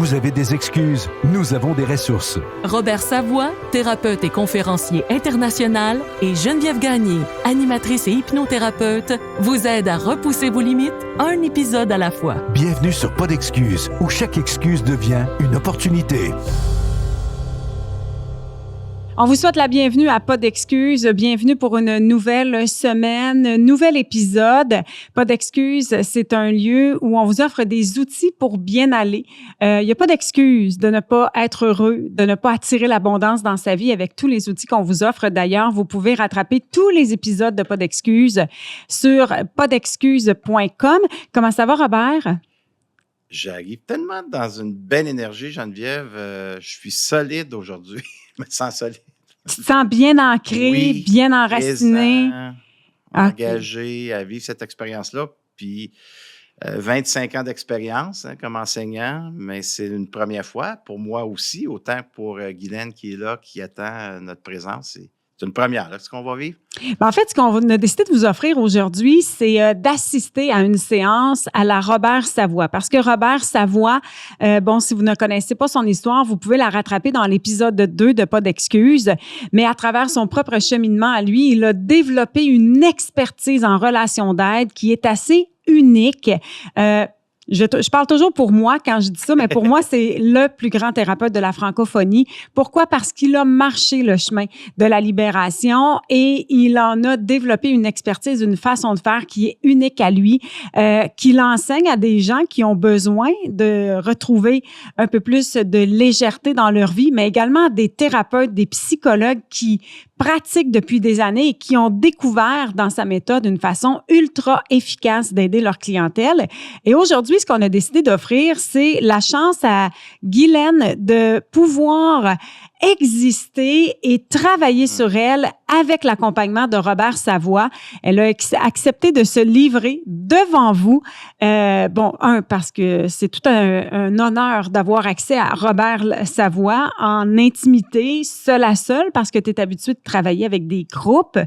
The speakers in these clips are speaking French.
Vous avez des excuses, nous avons des ressources. Robert Savoie, thérapeute et conférencier international, et Geneviève Gagné, animatrice et hypnothérapeute, vous aident à repousser vos limites, un épisode à la fois. Bienvenue sur Pas d'excuses, où chaque excuse devient une opportunité. On vous souhaite la bienvenue à Pas d'excuses. Bienvenue pour une nouvelle semaine, nouvel épisode. Pas d'excuses, c'est un lieu où on vous offre des outils pour bien aller. Il n'y a pas d'excuse de ne pas être heureux, de ne pas attirer l'abondance dans sa vie avec tous les outils qu'on vous offre. D'ailleurs, vous pouvez rattraper tous les épisodes de Pas d'excuses sur pasdexcuses.com. Comment ça va, Robert? J'arrive tellement dans une belle énergie, Geneviève. Je suis solide aujourd'hui. Je me sens solide. Tu te sens bien ancré, Oui, bien enraciné. présent, engagé à vivre cette expérience-là. Puis 25 ans d'expérience comme enseignant, mais c'est une première fois pour moi aussi, autant que pour Guylaine qui est là, qui attend notre présence. C'est une première, là, ce qu'on va vivre. Ben, en fait, ce qu'on a décidé de vous offrir aujourd'hui, c'est d'assister à une séance à la Robert Savoie. Parce que Robert Savoie, si vous ne connaissez pas son histoire, vous pouvez la rattraper dans l'épisode 2 de Pas d'excuses. Mais à travers son propre cheminement à lui, il a développé une expertise en relation d'aide qui est assez unique. Je parle toujours pour moi quand je dis ça, mais pour moi, c'est le plus grand thérapeute de la francophonie. Pourquoi? Parce qu'il a marché le chemin de la libération et il en a développé une expertise, une façon de faire qui est unique à lui, qu'il enseigne à des gens qui ont besoin de retrouver un peu plus de légèreté dans leur vie, mais également des thérapeutes, des psychologues qui pratiquent depuis des années et qui ont découvert dans sa méthode une façon ultra efficace d'aider leur clientèle. Et aujourd'hui, ce qu'on a décidé d'offrir, c'est la chance à Guylaine de pouvoir exister et travailler sur elle avec l'accompagnement de Robert Savoie. Elle a accepté de se livrer devant vous. Parce que c'est tout un honneur d'avoir accès à Robert Savoie en intimité, seul à seul, parce que tu es habitué de travailler avec des groupes,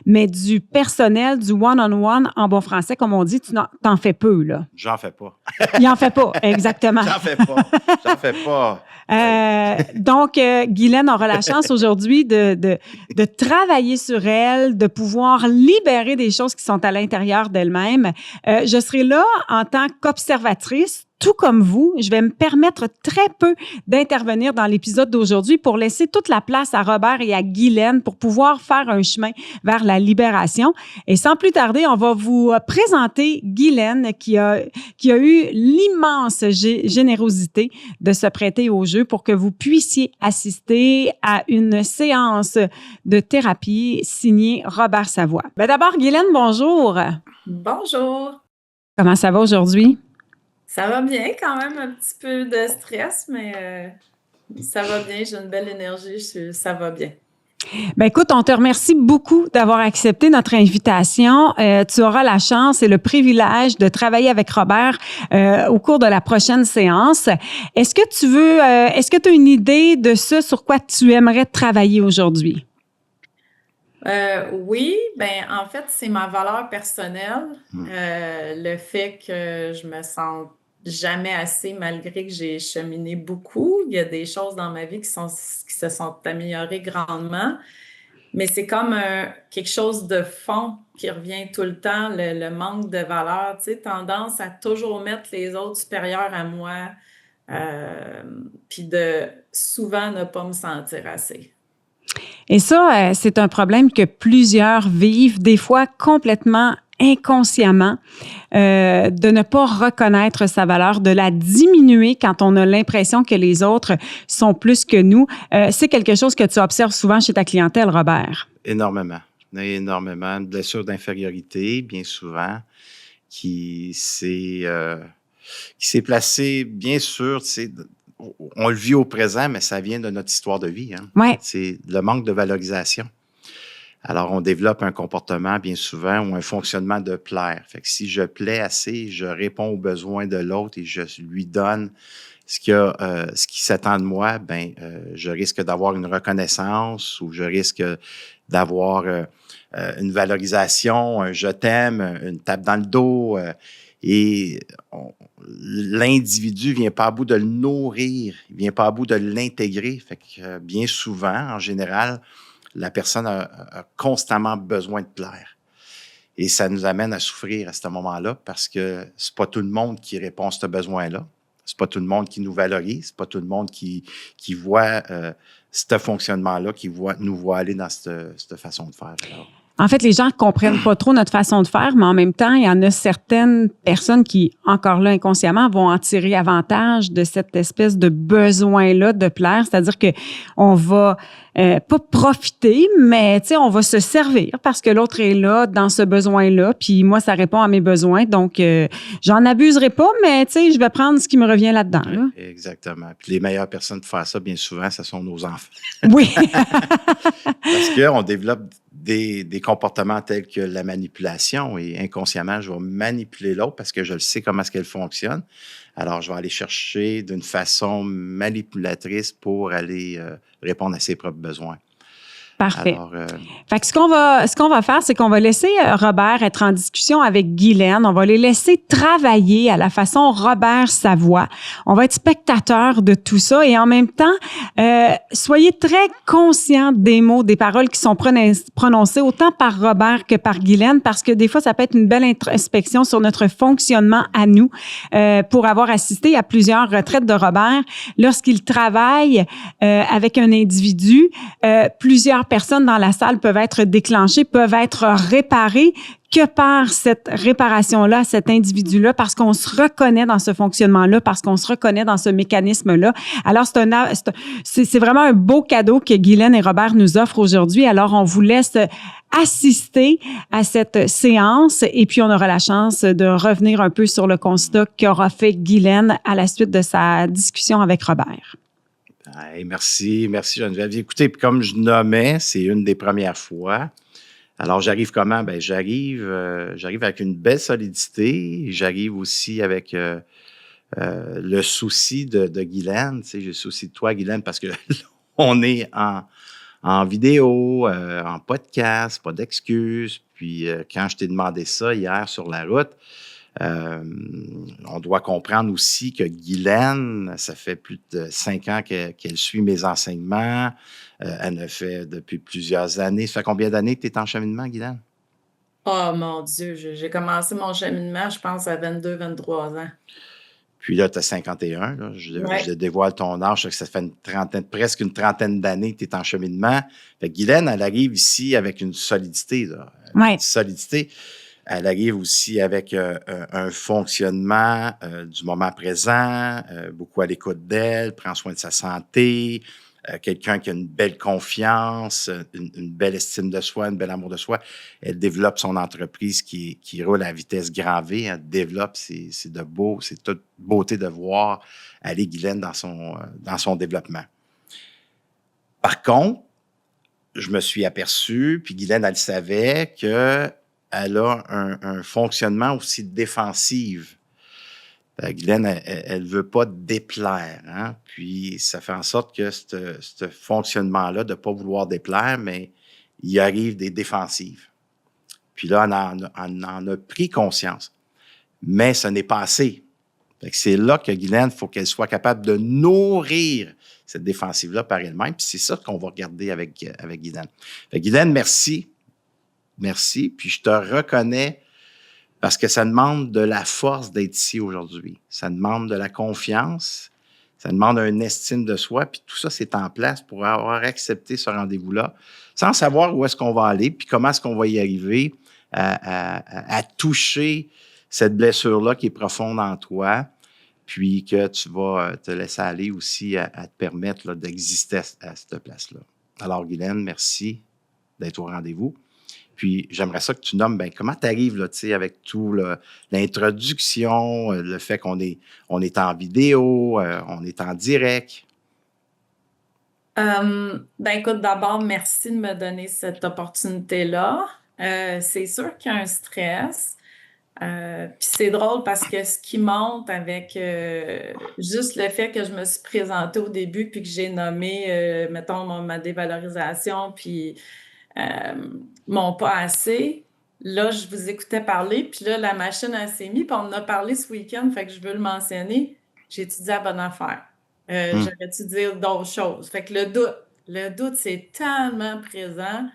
mais du personnel, du one-on-one, en bon français, comme on dit, tu t'en fais peu, là. J'en fais pas. Il en fait pas, exactement. J'en fais pas. Donc, Guylaine aura la chance aujourd'hui de travailler sur elle, de pouvoir libérer des choses qui sont à l'intérieur d'elle-même. Je serai là en tant qu'observatrice, tout comme vous. Je vais me permettre très peu d'intervenir dans l'épisode d'aujourd'hui pour laisser toute la place à Robert et à Guylaine pour pouvoir faire un chemin vers la libération. Et sans plus tarder, on va vous présenter Guylaine qui a eu l'immense générosité de se prêter au jeu pour que vous puissiez assister à une séance de thérapie signée Robert Savoie. D'abord, Guylaine, bonjour. Bonjour. Comment ça va aujourd'hui? Ça va bien, quand même un petit peu de stress, mais ça va bien, j'ai une belle énergie, ça va bien. Écoute, on te remercie beaucoup d'avoir accepté notre invitation. Tu auras la chance et le privilège de travailler avec Robert au cours de la prochaine séance. Est-ce que tu as une idée de ce sur quoi tu aimerais travailler aujourd'hui? Oui, en fait, c'est ma valeur personnelle. Le fait que je me sens jamais assez, malgré que j'ai cheminé beaucoup. Il y a des choses dans ma vie qui se sont améliorées grandement, mais c'est comme quelque chose de fond qui revient tout le temps, le manque de valeur, tu sais, tendance à toujours mettre les autres supérieurs à moi, puis de souvent ne pas me sentir assez. Et ça, c'est un problème que plusieurs vivent, des fois complètement inconsciemment, de ne pas reconnaître sa valeur, de la diminuer quand on a l'impression que les autres sont plus que nous. C'est quelque chose que tu observes souvent chez ta clientèle, Robert. Énormément. Énormément. Une blessure d'infériorité, bien souvent, qui s'est placée, bien sûr, tu sais, on le vit au présent, mais ça vient de notre histoire de vie. Hein? Ouais. C'est le manque de valorisation. Alors, on développe un comportement bien souvent ou un fonctionnement de plaire. Fait que si je plais assez, je réponds aux besoins de l'autre et je lui donne ce qui s'attend de moi, je risque d'avoir une reconnaissance ou je risque d'avoir une valorisation, un je t'aime, une tape dans le dos. Et l'individu ne vient pas à bout de le nourrir, il ne vient pas à bout de l'intégrer. Fait que bien souvent, en général, la personne a constamment besoin de plaire. Et ça nous amène à souffrir à ce moment-là parce que c'est pas tout le monde qui répond à ce besoin-là. C'est pas tout le monde qui nous valorise. C'est pas tout le monde qui voit ce fonctionnement-là, qui nous voit aller dans cette façon de faire. Alors, En fait, les gens ne comprennent pas trop notre façon de faire, mais en même temps, il y en a certaines personnes qui, encore là, inconsciemment, vont en tirer avantage de cette espèce de besoin-là de plaire. C'est-à-dire que on va pas profiter, mais tu sais, on va se servir parce que l'autre est là dans ce besoin-là. Puis moi, ça répond à mes besoins. Donc, j'en abuserai pas, mais tu sais, je vais prendre ce qui me revient là-dedans. Là. Exactement. Puis les meilleures personnes pour faire ça, bien souvent, ce sont nos enfants. Oui. Parce qu'on développe des comportements tels que la manipulation et inconsciemment, je vais manipuler l'autre parce que je le sais comment est-ce qu'elle fonctionne. Alors, je vais aller chercher d'une façon manipulatrice pour aller répondre à ses propres besoins. Parfait. Alors, fait que ce qu'on va faire, c'est qu'on va laisser Robert être en discussion avec Guylaine. On va les laisser travailler à la façon Robert Savoie. On va être spectateur de tout ça et en même temps, soyez très conscients des mots, des paroles qui sont prononcées autant par Robert que par Guylaine parce que des fois, ça peut être une belle introspection sur notre fonctionnement à nous pour avoir assisté à plusieurs retraites de Robert. Lorsqu'il travaille avec un individu, plusieurs personnes dans la salle peuvent être déclenchées, peuvent être réparées que par cette réparation-là, cet individu-là, parce qu'on se reconnaît dans ce fonctionnement-là, parce qu'on se reconnaît dans ce mécanisme-là. Alors, c'est vraiment un beau cadeau que Guylaine et Robert nous offrent aujourd'hui. Alors, on vous laisse assister à cette séance et puis on aura la chance de revenir un peu sur le constat qu'aura fait Guylaine à la suite de sa discussion avec Robert. Hey, merci Geneviève. Écoutez, comme je nommais, c'est une des premières fois. Alors, j'arrive comment? J'arrive avec une belle solidité. J'arrive aussi avec le souci de Guylaine. Tu sais, j'ai le souci de toi, Guylaine, parce que on est en vidéo, en podcast, pas d'excuses. Puis, quand je t'ai demandé ça hier sur la route, on doit comprendre aussi que Guylaine, ça fait plus de 5 ans qu'elle suit mes enseignements. Elle le fait depuis plusieurs années. Ça fait combien d'années que tu es en cheminement, Guylaine? Oh mon Dieu, j'ai commencé mon cheminement, je pense, à 22-23 ans. Puis là, tu as 51. Là. Ouais. Je dévoile ton âge. Ça fait presque une trentaine d'années que tu es en cheminement. Fait que Guylaine, elle arrive ici avec une solidité. Là, Ouais. une solidité. Elle arrive aussi avec un fonctionnement du moment présent, beaucoup à l'écoute d'elle, prend soin de sa santé, quelqu'un qui a une belle confiance, une belle estime de soi, un bel amour de soi. Elle développe son entreprise qui roule à vitesse grand V. Elle développe, c'est toute beauté de voir aller Guylaine dans son développement. Par contre, je me suis aperçu, puis Guylaine, elle savait que elle a un fonctionnement aussi défensif. Guylaine, elle ne veut pas déplaire. Hein? Puis, ça fait en sorte que ce fonctionnement-là de ne pas vouloir déplaire, mais il arrive des défensives. Puis là, on en a pris conscience. Mais ce n'est pas assez. Fait que c'est là que Guylaine, il faut qu'elle soit capable de nourrir cette défensive-là par elle-même. Puis c'est ça qu'on va regarder avec Guylaine. Fait que Guylaine, merci. Merci, puis je te reconnais parce que ça demande de la force d'être ici aujourd'hui. Ça demande de la confiance, ça demande une estime de soi, puis tout ça, c'est en place pour avoir accepté ce rendez-vous-là, sans savoir où est-ce qu'on va aller, puis comment est-ce qu'on va y arriver à toucher cette blessure-là qui est profonde en toi, puis que tu vas te laisser aller aussi à te permettre là, d'exister à cette place-là. Alors, Guylaine, merci d'être au rendez-vous. Puis, j'aimerais ça que tu nommes, comment tu arrives, là, tu sais, avec tout l'introduction, le fait qu'on est en vidéo, on est en direct. Écoute, d'abord, merci de me donner cette opportunité-là. C'est sûr qu'il y a un stress. Puis c'est drôle parce que ce qui monte avec juste le fait que je me suis présentée au début puis que j'ai nommé, mettons, ma dévalorisation puis mon pas assez, là, je vous écoutais parler, puis là, la machine, elle s'est mise, puis on en a parlé ce week-end, fait que je veux le mentionner. J'ai étudié à bonne affaire. J'aurais dû dire d'autres choses. Fait que le doute, c'est tellement présent.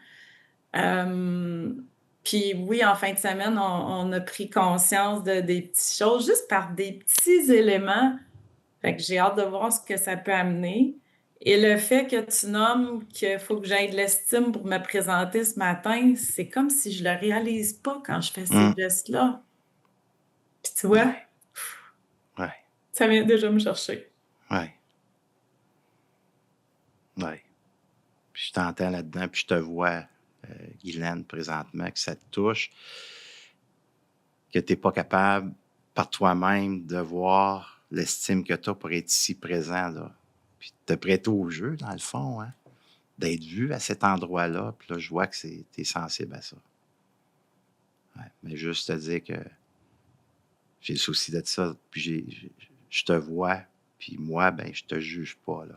Puis oui, en fin de semaine, on a pris conscience des petites choses, juste par des petits éléments. Fait que j'ai hâte de voir ce que ça peut amener. Et le fait que tu nommes qu'il faut que j'aie de l'estime pour me présenter ce matin, c'est comme si je le réalise pas quand je fais ces gestes-là. Puis tu vois, Ouais. ça vient déjà me chercher. Ouais. Ouais. Puis je t'entends là-dedans, puis je te vois, Guylaine, présentement, que ça te touche, que tu n'es pas capable, par toi-même, de voir l'estime que tu as pour être ici présent, là. Puis te prêter au jeu, dans le fond, hein? D'être vu à cet endroit-là. Puis là, je vois que tu es sensible à ça. Ouais. Mais juste te dire que j'ai le souci de ça, puis je te vois, puis moi, ben je te juge pas, là.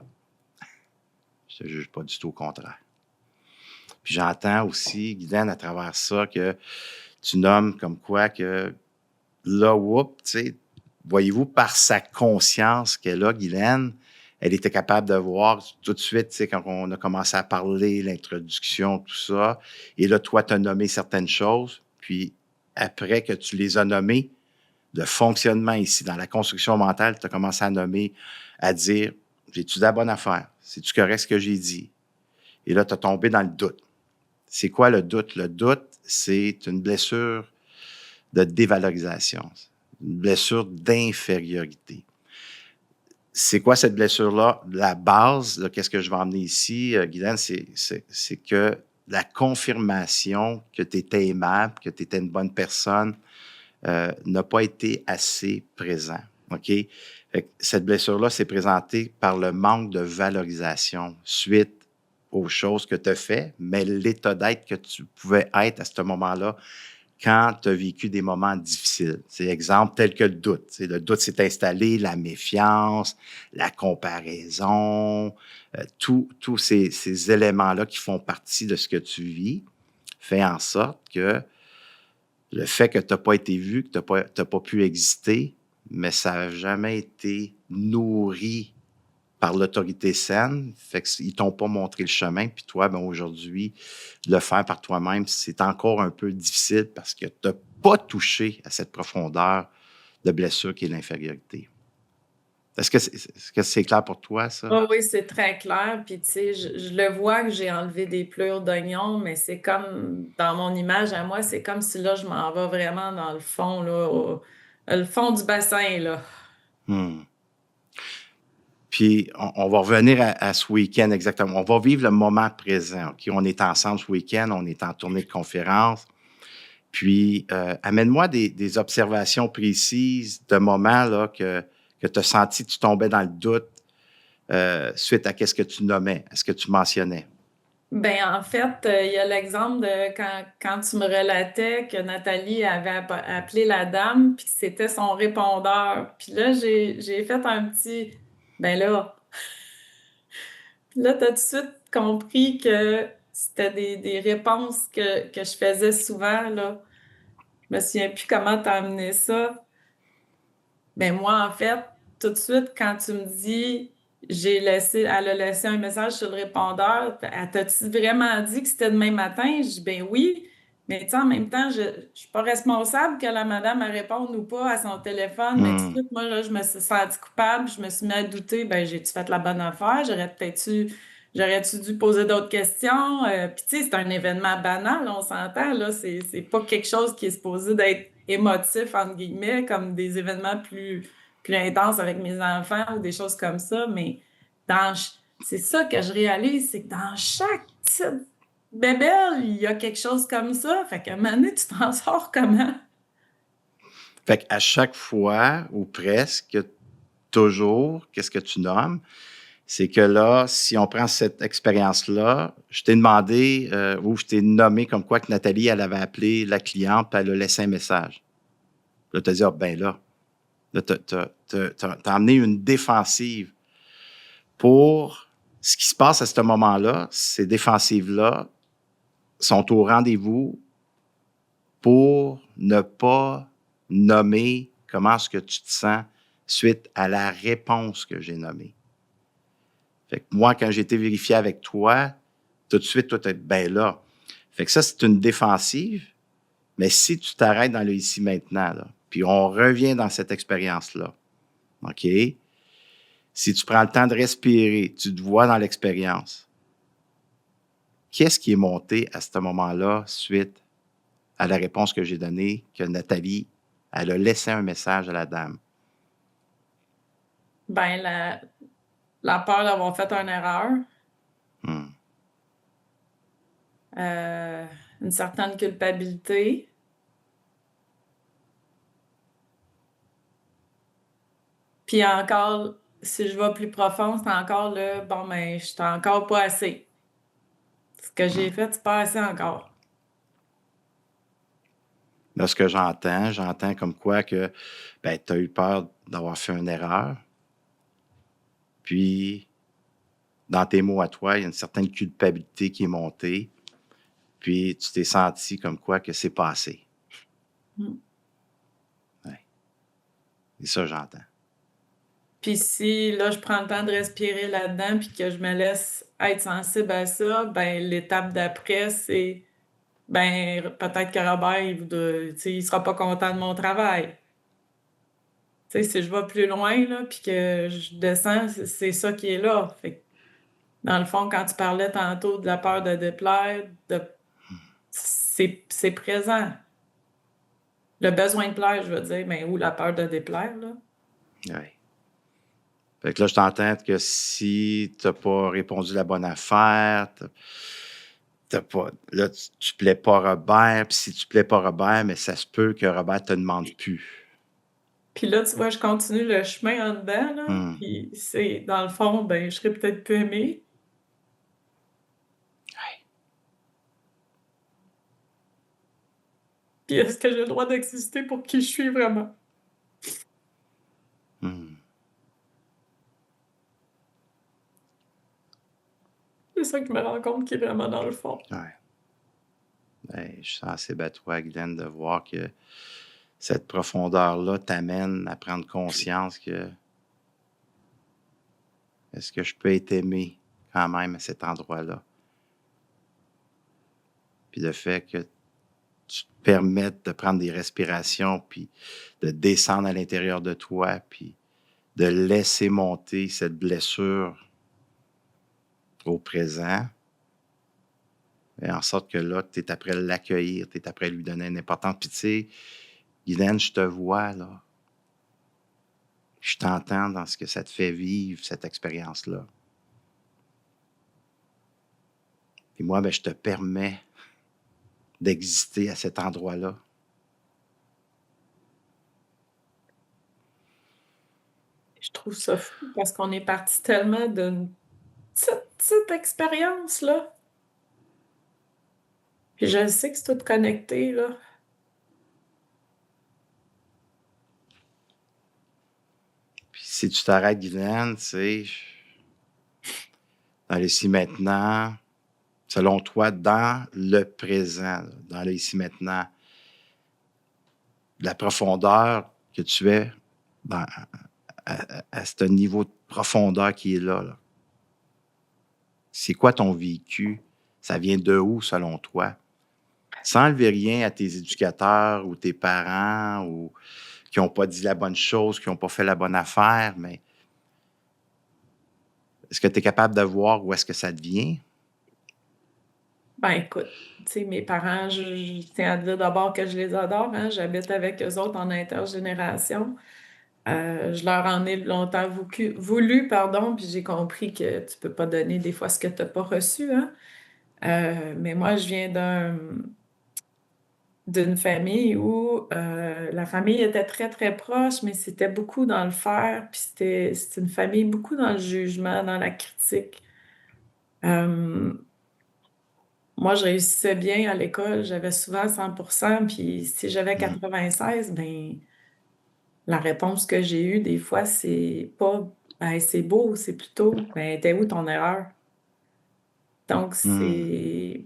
Je te juge pas du tout, au contraire. Puis j'entends aussi, Guylaine, à travers ça, que tu nommes comme quoi que là, whoop, tu sais, voyez-vous, par sa conscience qu'elle a, Guylaine, elle était capable de voir tout de suite, tu sais, quand on a commencé à parler, l'introduction, tout ça, et là, toi, tu as nommé certaines choses, puis après que tu les as nommées, le fonctionnement ici, dans la construction mentale, tu as commencé à nommer, à dire, j'ai-tu de la bonne affaire? C'est-tu correct ce que j'ai dit? Et là, tu as tombé dans le doute. C'est quoi le doute? Le doute, c'est une blessure de dévalorisation, une blessure d'infériorité. C'est quoi cette blessure-là? La base, là, qu'est-ce que je vais emmener ici, Guylaine, c'est que la confirmation que tu étais aimable, que tu étais une bonne personne, n'a pas été assez présent. OK? Fait que cette blessure-là s'est présentée par le manque de valorisation suite aux choses que tu as fait, mais l'état d'être que tu pouvais être à ce moment-là quand tu as vécu des moments difficiles. C'est exemple tel que le doute. T'sais, le doute s'est installé, la méfiance, la comparaison, tous ces éléments-là qui font partie de ce que tu vis fait en sorte que le fait que tu n'as pas été vu, que tu n'as pas pu exister, mais ça n'a jamais été nourri par l'autorité saine, fait qu'ils ne t'ont pas montré le chemin, puis toi, ben aujourd'hui, le faire par toi-même, c'est encore un peu difficile parce que tu n'as pas touché à cette profondeur de blessure qui est l'infériorité. Est-ce que c'est clair pour toi, ça? Oh oui, c'est très clair. Puis, tu sais, je le vois que j'ai enlevé des pleurs d'oignon, mais c'est comme, dans mon image à moi, c'est comme si là, je m'en vais vraiment dans le fond, là, le fond du bassin, là. Puis, on va revenir à ce week-end exactement. On va vivre le moment présent. OK? On est ensemble ce week-end, on est en tournée de conférence. Puis, amène-moi des observations précises de moments là, que tu as senti que tu tombais dans le doute suite à ce que tu nommais, à ce que tu mentionnais. Ben en fait, il y a l'exemple de quand tu me relatais que Nathalie avait appelé la dame, puis que c'était son répondeur. Puis là, j'ai fait un petit ben là. Puis là, tu as tout de suite compris que c'était des réponses que je faisais souvent, là. Je me souviens plus comment tu as amené ça. Ben moi, en fait, tout de suite, quand tu me dis elle a laissé un message sur le répondeur, elle t'a-tu vraiment dit que c'était demain matin? Je dis ben oui, mais tu sais, en même temps, je suis pas responsable que la madame elle réponde ou pas à son téléphone, mais tout de suite, moi, là, je me suis sentie coupable, je me suis mis à douter, ben j'ai-tu fait la bonne affaire? J'aurais-tu dû poser d'autres questions? Puis tu sais, c'est un événement banal, on s'entend, là, c'est pas quelque chose qui est supposé d'être émotif, entre guillemets, comme des événements plus intenses avec mes enfants ou des choses comme ça, mais c'est ça que je réalise, c'est que dans chaque petite bébelle, il y a quelque chose comme ça. Fait qu'à un moment donné, tu t'en sors comment? Fait qu'à chaque fois, ou presque, toujours, qu'est-ce que tu nommes? C'est que là, si on prend cette expérience-là, je t'ai demandé ou je t'ai nommé comme quoi que Nathalie, elle avait appelé la cliente puis elle a laissé un message. Là, tu as dit, ah, ben là, t'as amené une défensive pour ce qui se passe à ce moment-là. Ces défensives-là sont au rendez-vous pour ne pas nommer comment est-ce que tu te sens suite à la réponse que j'ai nommée. Fait que moi, quand j'ai été vérifié avec toi, tout de suite, toi, tu es ben là. Fait que ça, c'est une défensive, mais si tu t'arrêtes dans le ici maintenant, là, puis on revient dans cette expérience-là, OK? Si tu prends le temps de respirer, tu te vois dans l'expérience, qu'est-ce qui est monté à ce moment-là suite à la réponse que j'ai donnée, que Nathalie, elle a laissé un message à la dame? Ben, la peur d'avoir fait une erreur, Hmm. une certaine culpabilité. Puis encore, si je vais plus profond, c'est encore le bon, ben, je suis encore pas assez. Ce que j'ai fait, c'est pas assez encore. Là, ce que j'entends comme quoi que ben, tu as eu peur d'avoir fait une erreur. Puis, dans tes mots à toi, il y a une certaine culpabilité qui est montée. Puis, tu t'es senti comme quoi que c'est passé. Mm. Ouais. Et ça, j'entends. Puis si là, je prends le temps de respirer là-dedans puis que je me laisse être sensible à ça, ben l'étape d'après, c'est ben peut-être que Robert, il sera pas content de mon travail. Tu sais, si je vais plus loin, là, puis que je descends, c'est ça qui est là. Fait que, dans le fond, quand tu parlais tantôt de la peur de déplaire, c'est présent. Le besoin de plaire, je veux dire, mais ou la peur de déplaire, là. Oui. Fait que là, je t'entends que si tu n'as pas répondu la bonne affaire, là, tu plais pas Robert, puis si tu plais pas Robert, mais ça se peut que Robert te demande plus. Puis là, tu vois, je continue le chemin en dedans, là, Hmm. puis c'est, dans le fond, ben, je serais peut-être plus aimée. Puis est-ce que j'ai le droit d'exister pour qui je suis vraiment? Hmm. C'est ça que je me rends compte qui est vraiment dans le fond. Ouais. Ben, je suis sensible à toi, Guylaine, de voir que cette profondeur-là t'amène à prendre conscience que est-ce que je peux être aimé quand même à cet endroit-là? Puis le fait que tu te permettes de prendre des respirations, puis de descendre à l'intérieur de toi, puis de laisser monter cette blessure au présent, et en sorte que là, tu es après l'accueillir, tu es après lui donner une importance. Puis tu sais, Guylaine, je te vois, là. Je t'entends dans ce que ça te fait vivre, cette expérience-là. Puis moi, ben, je te permets d'exister à cet endroit-là. Je trouve ça fou parce qu'on est parti tellement d'une petite expérience-là. Puis je sais que c'est tout connecté, là. Puis si tu t'arrêtes, Guylaine, tu sais, dans le ici maintenant, selon toi, dans le présent, dans le ici maintenant, la profondeur que tu es dans, à ce niveau de profondeur qui est là, là. C'est quoi ton vécu? Ça vient de où, selon toi? Sans enlever rien à tes éducateurs ou tes parents ou qui n'ont pas dit la bonne chose, qui n'ont pas fait la bonne affaire, mais est-ce que tu es capable de voir où est-ce que ça te vient? Ben écoute, tu sais, mes parents, je tiens à dire d'abord que je les adore, hein. J'habite avec eux autres en intergénération. Je leur en ai longtemps voulu, pardon, puis j'ai compris que tu peux pas donner des fois ce que tu as pas reçu, hein. Mais moi, je viens d'une famille où, la famille était très, très proche, mais c'était beaucoup dans le faire, puis c'était une famille beaucoup dans le jugement, dans la critique. Hem, Moi, je réussissais bien à l'école, j'avais souvent 100, puis si j'avais 96, ben la réponse que j'ai eue des fois, c'est pas ben, c'est beau, c'est plutôt ben, t'es où ton erreur? Donc, Mmh. c'est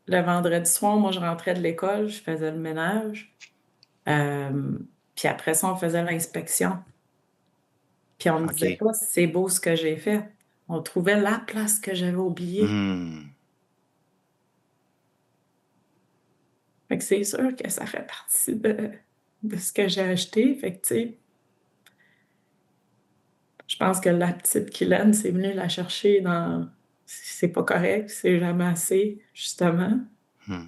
le vendredi soir, moi, je rentrais de l'école, je faisais le ménage. Puis après ça, on faisait l'inspection. Puis on me disait OK. pas c'est beau ce que j'ai fait. On trouvait la place que j'avais oubliée. Mmh. Fait que c'est sûr que ça fait partie de ce que j'ai acheté. Fait que, tu sais, je pense que la petite Kylène, c'est venu la chercher dans c'est pas correct, c'est jamais assez, justement. Mmh.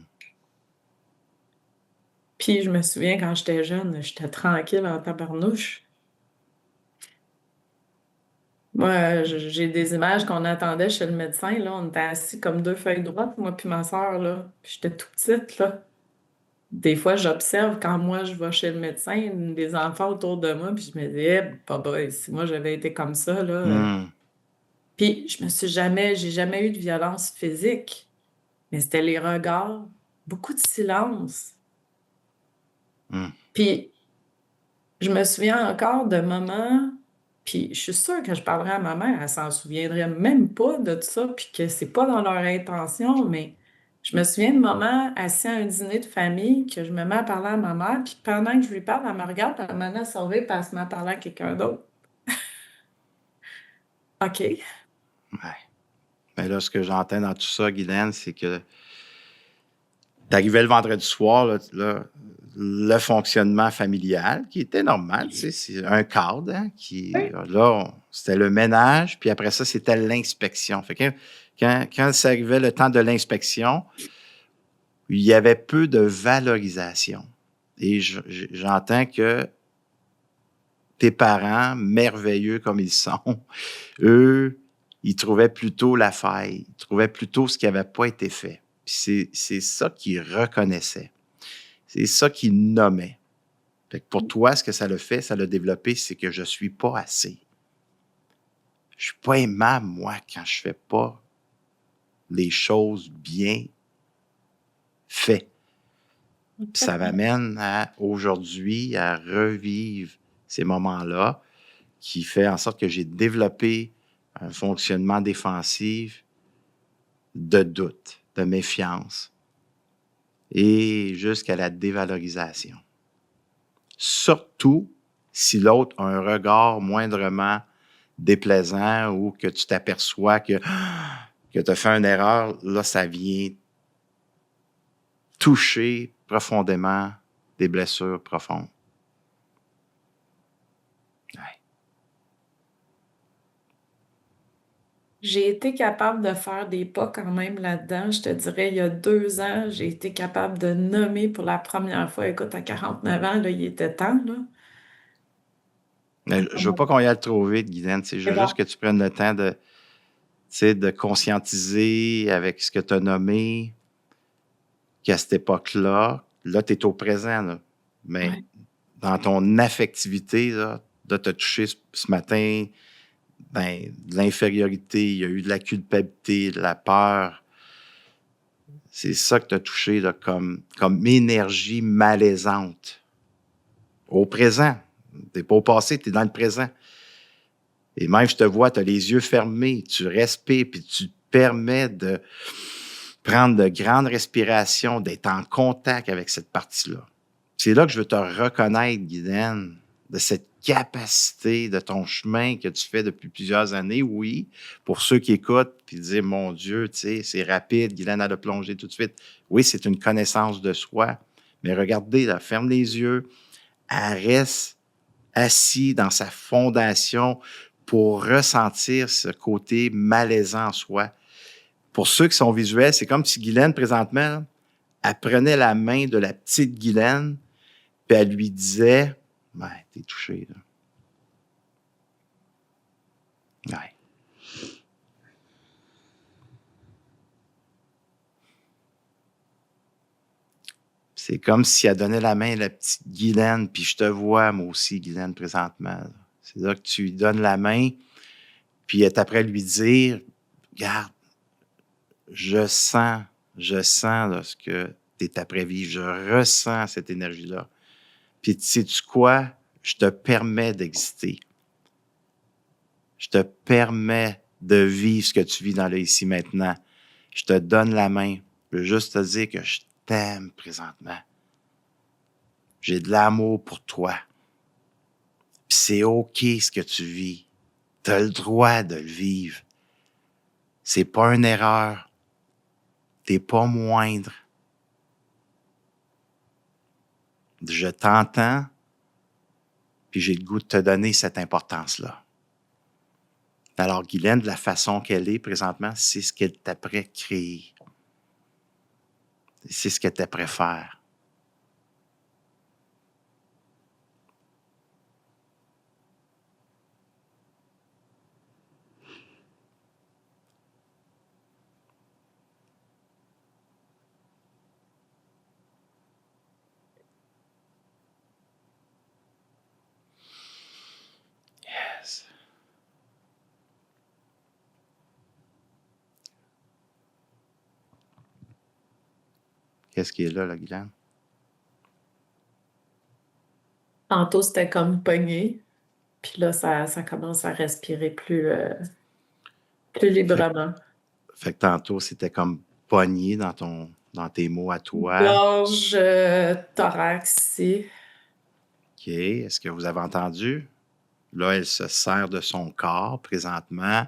Puis je me souviens quand j'étais jeune, j'étais tranquille en tabarnouche. Moi, j'ai des images qu'on attendait chez le médecin, là, on était assis comme 2 feuilles droites, moi puis ma sœur, là, puis j'étais toute petite, là. Des fois, j'observe quand moi je vais chez le médecin, des enfants autour de moi, puis je me dis: «Eh bah, si moi j'avais été comme ça, là, Mmh. puis j'ai jamais eu de violence physique, mais c'était les regards, beaucoup de silence. Mmh. Puis je me souviens encore de moments, puis je suis sûre que je parlerais à ma mère, elle s'en souviendrait même pas de ça, puis que c'est pas dans leur intention, mais je me souviens de moments assis à un dîner de famille que je me mets à parler à ma mère, puis pendant que je lui parle, elle me regarde, puis elle me met à sauver, puis elle se met à parler à quelqu'un d'autre. OK. Ouais. Ben là, ce que j'entends dans tout ça, Guylaine, c'est que tu arrivais le vendredi soir, là, le fonctionnement familial, qui était normal, tu sais, c'est un cadre, hein, qui, Oui. là, c'était le ménage, puis après ça, c'était l'inspection. Fait que quand ça arrivait le temps de l'inspection, il y avait peu de valorisation. Et j'entends que tes parents, merveilleux comme ils sont, eux, ils trouvaient plutôt la faille, ils trouvaient plutôt ce qui n'avait pas été fait. Puis c'est ça qu'ils reconnaissaient. C'est ça qu'ils nommaient. Fait que pour toi, ce que ça l'a fait, ça l'a développé, c'est que je suis pas assez. Je suis pas aimable, moi, quand je fais pas les choses bien faites. Puis ça m'amène à aujourd'hui à revivre ces moments-là qui fait en sorte que j'ai développé un fonctionnement défensif de doute, de méfiance et jusqu'à la dévalorisation. Surtout si l'autre a un regard moindrement déplaisant ou que tu t'aperçois que tu as fait une erreur, là, ça vient toucher profondément des blessures profondes. Ouais. J'ai été capable de faire des pas quand même là-dedans. Je te dirais, il y a 2 ans, j'ai été capable de nommer pour la première fois, écoute, à 49 ans, là, il était temps, là. Mais je veux pas qu'on y aille trop vite, Guylaine. Je C'est veux juste bon. que tu prennes le temps de, tu sais, de conscientiser avec ce que tu as nommé, qu'à cette époque-là, là, tu es au présent, là. Mais Ouais. dans ton affectivité, là, de te toucher ce matin, ben, de l'infériorité, il y a eu de la culpabilité, de la peur. C'est ça que tu as touché là, comme énergie malaisante. Au présent. Tu n'es pas au passé, tu es dans le présent. Et même, je te vois, tu as les yeux fermés, tu respires, puis tu te permets de prendre de grandes respirations, d'être en contact avec cette partie-là. C'est là que je veux te reconnaître, Guylaine, de cette capacité de ton chemin que tu fais depuis plusieurs années. Oui, pour ceux qui écoutent puis disent, mon Dieu, tu sais, c'est rapide, Guylaine a de plonger tout de suite. Oui, c'est une connaissance de soi. Mais regardez, là, ferme les yeux, elle reste assise dans sa fondation pour ressentir ce côté malaisant en soi. Pour ceux qui sont visuels, c'est comme si Guylaine, présentement, là, elle prenait la main de la petite Guylaine, puis elle lui disait, « Ouais, t'es touché, là. Ouais. » C'est comme si elle donnait la main à la petite Guylaine, puis je te vois, moi aussi, Guylaine, présentement. Là. C'est là que tu lui donnes la main, puis elle est après lui dire, « Regarde, je sens là, ce que tu es après vivre, je ressens cette énergie-là. Puis sais-tu quoi? Je te permets d'exister. Je te permets de vivre ce que tu vis dans le ici maintenant. Je te donne la main. Je veux juste te dire que je t'aime présentement. J'ai de l'amour pour toi. Puis c'est OK ce que tu vis. Tu as le droit de le vivre. C'est pas une erreur. T'es pas moindre. Je t'entends, puis j'ai le goût de te donner cette importance-là. Alors, Guylaine, de la façon qu'elle est présentement, c'est ce qu'elle t'apprête créer. C'est ce qu'elle t'apprête faire. Yes. Qu'est-ce qui est là, Guylaine? Tantôt, c'était comme pogné. Puis là, ça commence à respirer plus librement. Fait que tantôt, c'était comme pogné dans tes mots à toi. Gorge, thorax ici. OK. Est-ce que vous avez entendu? Là, elle se sert de son corps présentement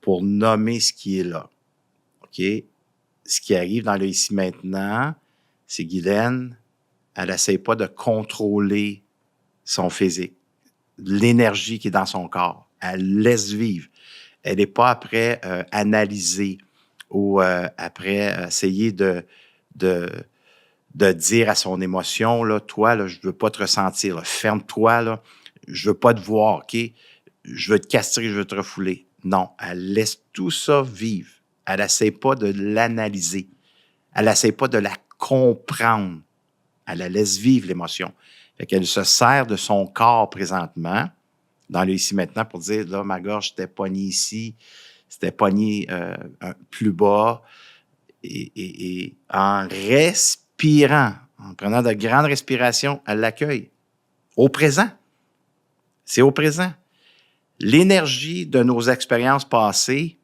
pour nommer ce qui est là. OK? Ce qui arrive dans le ici maintenant, c'est Guylaine, elle n'essaie pas de contrôler son physique, l'énergie qui est dans son corps. Elle laisse vivre. Elle n'est pas après analyser ou après essayer de dire à son émotion, là, toi, là, je ne veux pas te ressentir. Là, ferme-toi, là, je ne veux pas te voir, OK? Je veux te castrer, je veux te refouler. Non, elle laisse tout ça vivre. Elle n'essaie pas de l'analyser. Elle n'essaie pas de la comprendre. Elle la laisse vivre, l'émotion. Fait qu'elle se sert de son corps présentement, dans le ici maintenant, pour dire, là, ma gorge, c'était pognée ici, c'était pogné plus bas. Et en respirant, en prenant de grandes respirations, elle l'accueille. Au présent. C'est au présent. L'énergie de nos expériences passées,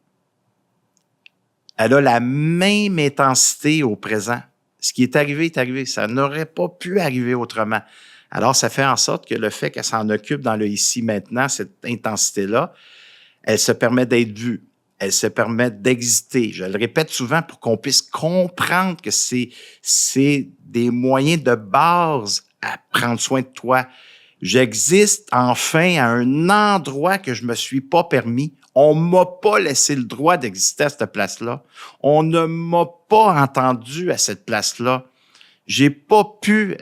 elle a la même intensité au présent. Ce qui est arrivé est arrivé. Ça n'aurait pas pu arriver autrement. Alors, ça fait en sorte que le fait qu'elle s'en occupe dans le ici maintenant, cette intensité-là, elle se permet d'être vue. Elle se permet d'exister. Je le répète souvent pour qu'on puisse comprendre que c'est des moyens de base à prendre soin de toi. J'existe enfin à un endroit que je me suis pas permis. On m'a pas laissé le droit d'exister à cette place-là. On ne m'a pas entendu à cette place-là. J'ai pas pu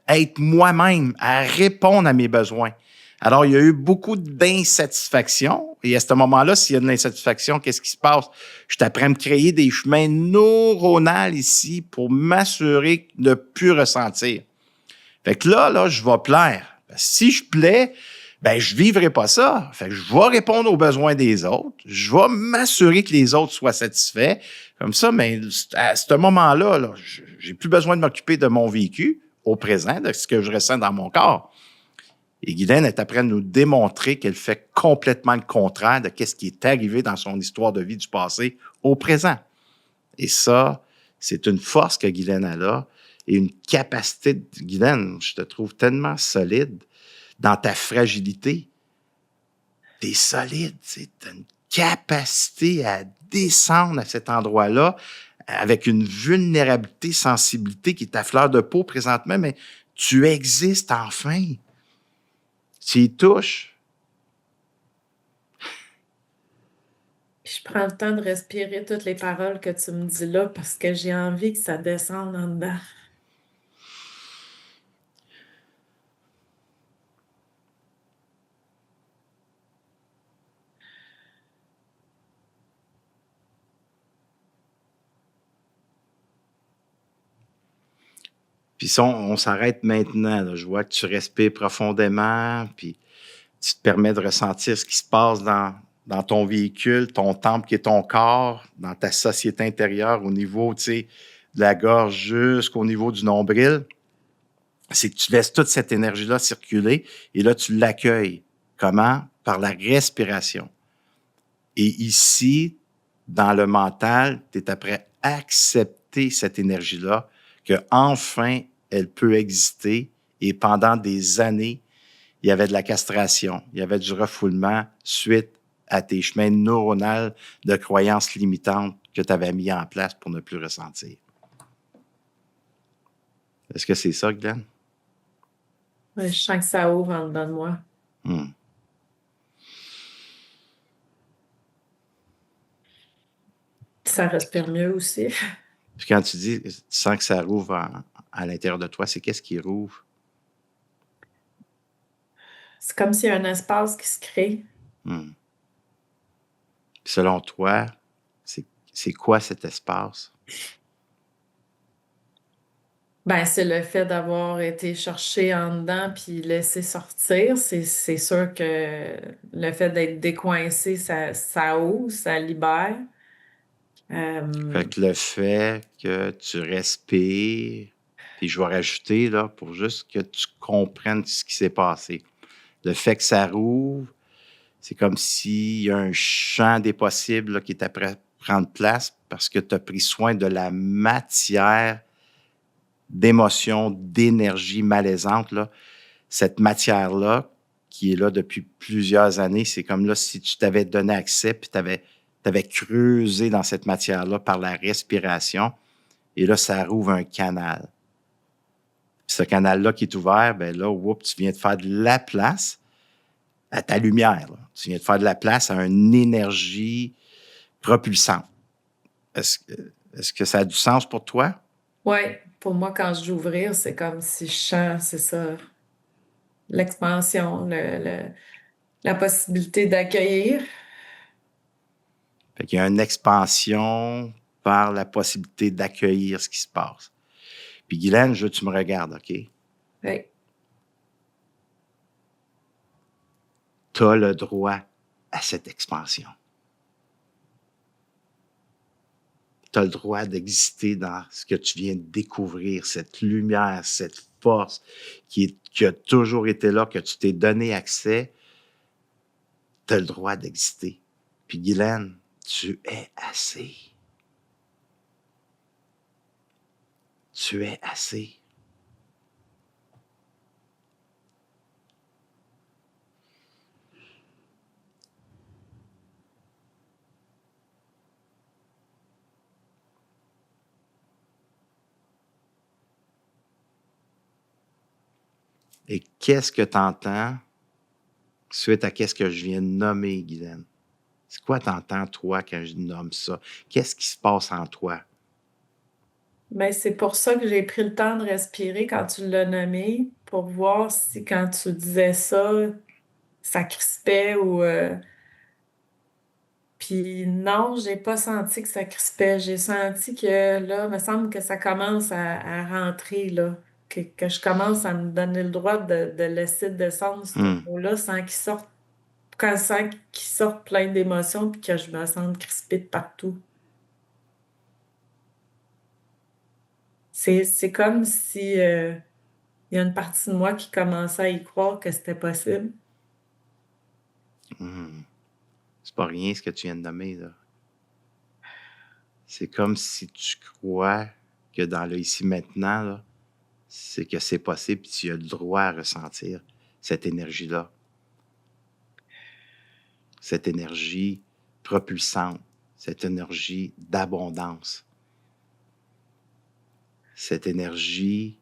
être moi-même à répondre à mes besoins. Alors, il y a eu beaucoup d'insatisfaction. Et à ce moment-là, s'il y a de l'insatisfaction, qu'est-ce qui se passe? Je t'apprends à me créer des chemins neuronaux ici pour m'assurer de ne plus ressentir. Fait que là, je vais plaire. Si je plais, ben je vivrai pas ça. Fait que je vais répondre aux besoins des autres. Je vais m'assurer que les autres soient satisfaits. Comme ça, mais à ce moment-là, là, j'ai plus besoin de m'occuper de mon vécu au présent, de ce que je ressens dans mon corps. Et Guylaine est après nous démontrer qu'elle fait complètement le contraire de ce qui est arrivé dans son histoire de vie du passé au présent. Et ça, c'est une force que Guylaine a là et une capacité de Guylaine, je te trouve tellement solide dans ta fragilité. T'es solide, c'est une capacité à descendre à cet endroit-là avec une vulnérabilité, sensibilité qui est à fleur de peau présentement, mais tu existes enfin. Tu y touches. Je prends le temps de respirer toutes les paroles que tu me dis là parce que j'ai envie que ça descende en dedans. Puis on s'arrête maintenant. Là. Je vois que tu respires profondément, puis tu te permets de ressentir ce qui se passe dans ton véhicule, ton temple qui est ton corps, dans ta société intérieure au niveau, tu sais, de la gorge jusqu'au niveau du nombril. c'est que tu laisses toute cette énergie-là circuler et là, tu l'accueilles. Comment? Par la respiration. Et ici, dans le mental, tu es après accepter cette énergie-là, qu'enfin, elle peut exister. Et pendant des années, il y avait de la castration, il y avait du refoulement suite à tes chemins neuronaux de croyances limitantes que tu avais mis en place pour ne plus ressentir. Est-ce que c'est ça, Glenn? Ouais, je sens que ça ouvre en dedans de moi. Ça respire mieux aussi. Puis quand tu dis, tu sens que ça rouvre à l'intérieur de toi, c'est qu'est-ce qui rouvre? C'est comme s'il y a un espace qui se crée. Puis selon toi, c'est quoi cet espace? Ben, c'est le fait d'avoir été cherché en dedans puis laissé sortir. C'est sûr que le fait d'être décoincé, ça ouvre, ça libère. Fait que le fait que tu respires, puis je vais rajouter là, pour juste que tu comprennes ce qui s'est passé. Le fait que ça rouvre, c'est comme s'il y a un champ des possibles là, qui est après prendre place parce que tu as pris soin de la matière d'émotions, d'énergie malaisante. Là. Cette matière-là, qui est là depuis plusieurs années, c'est comme là si tu t'avais donné accès, puis tu avais creusé dans cette matière-là par la respiration, et là, ça rouvre un canal. Puis ce canal-là qui est ouvert, ben là, tu viens de faire de la place à ta lumière. Là. Tu viens de faire de la place à une énergie propulsante. Est-ce que ça a du sens pour toi? Oui, pour moi, quand je dis ouvrir, c'est comme si je sens, c'est ça, l'expansion, la possibilité d'accueillir. Fait qu'il y a une expansion par la possibilité d'accueillir ce qui se passe. Puis Guylaine, je veux que tu me regardes, OK? Oui. Tu as le droit à cette expansion. Tu as le droit d'exister dans ce que tu viens de découvrir, cette lumière, cette force qui a toujours été là, que tu t'es donné accès. Tu as le droit d'exister. Puis Guylaine, tu es assez. Tu es assez. Et qu'est-ce que tu entends suite à qu'est-ce que je viens de nommer, Guylaine? C'est quoi t'entends, toi, quand je nomme ça? Qu'est-ce qui se passe en toi? Ben, c'est pour ça que j'ai pris le temps de respirer quand tu l'as nommé, pour voir si quand tu disais ça, ça crispait ou... Puis non, j'ai pas senti que ça crispait. J'ai senti que là, il me semble que ça commence à rentrer, là. Que je commence à me donner le droit de laisser descendre ce mot-là sans qu'il sorte plein d'émotions puis que je me sente crispée de partout. C'est comme si il y a une partie de moi qui commençait à y croire que c'était possible. C'est pas rien ce que tu viens de nommer, là. C'est comme si tu crois que dans le ici maintenant, là, c'est que c'est possible et tu as le droit à ressentir cette énergie-là. Cette énergie propulsante, cette énergie d'abondance, cette énergie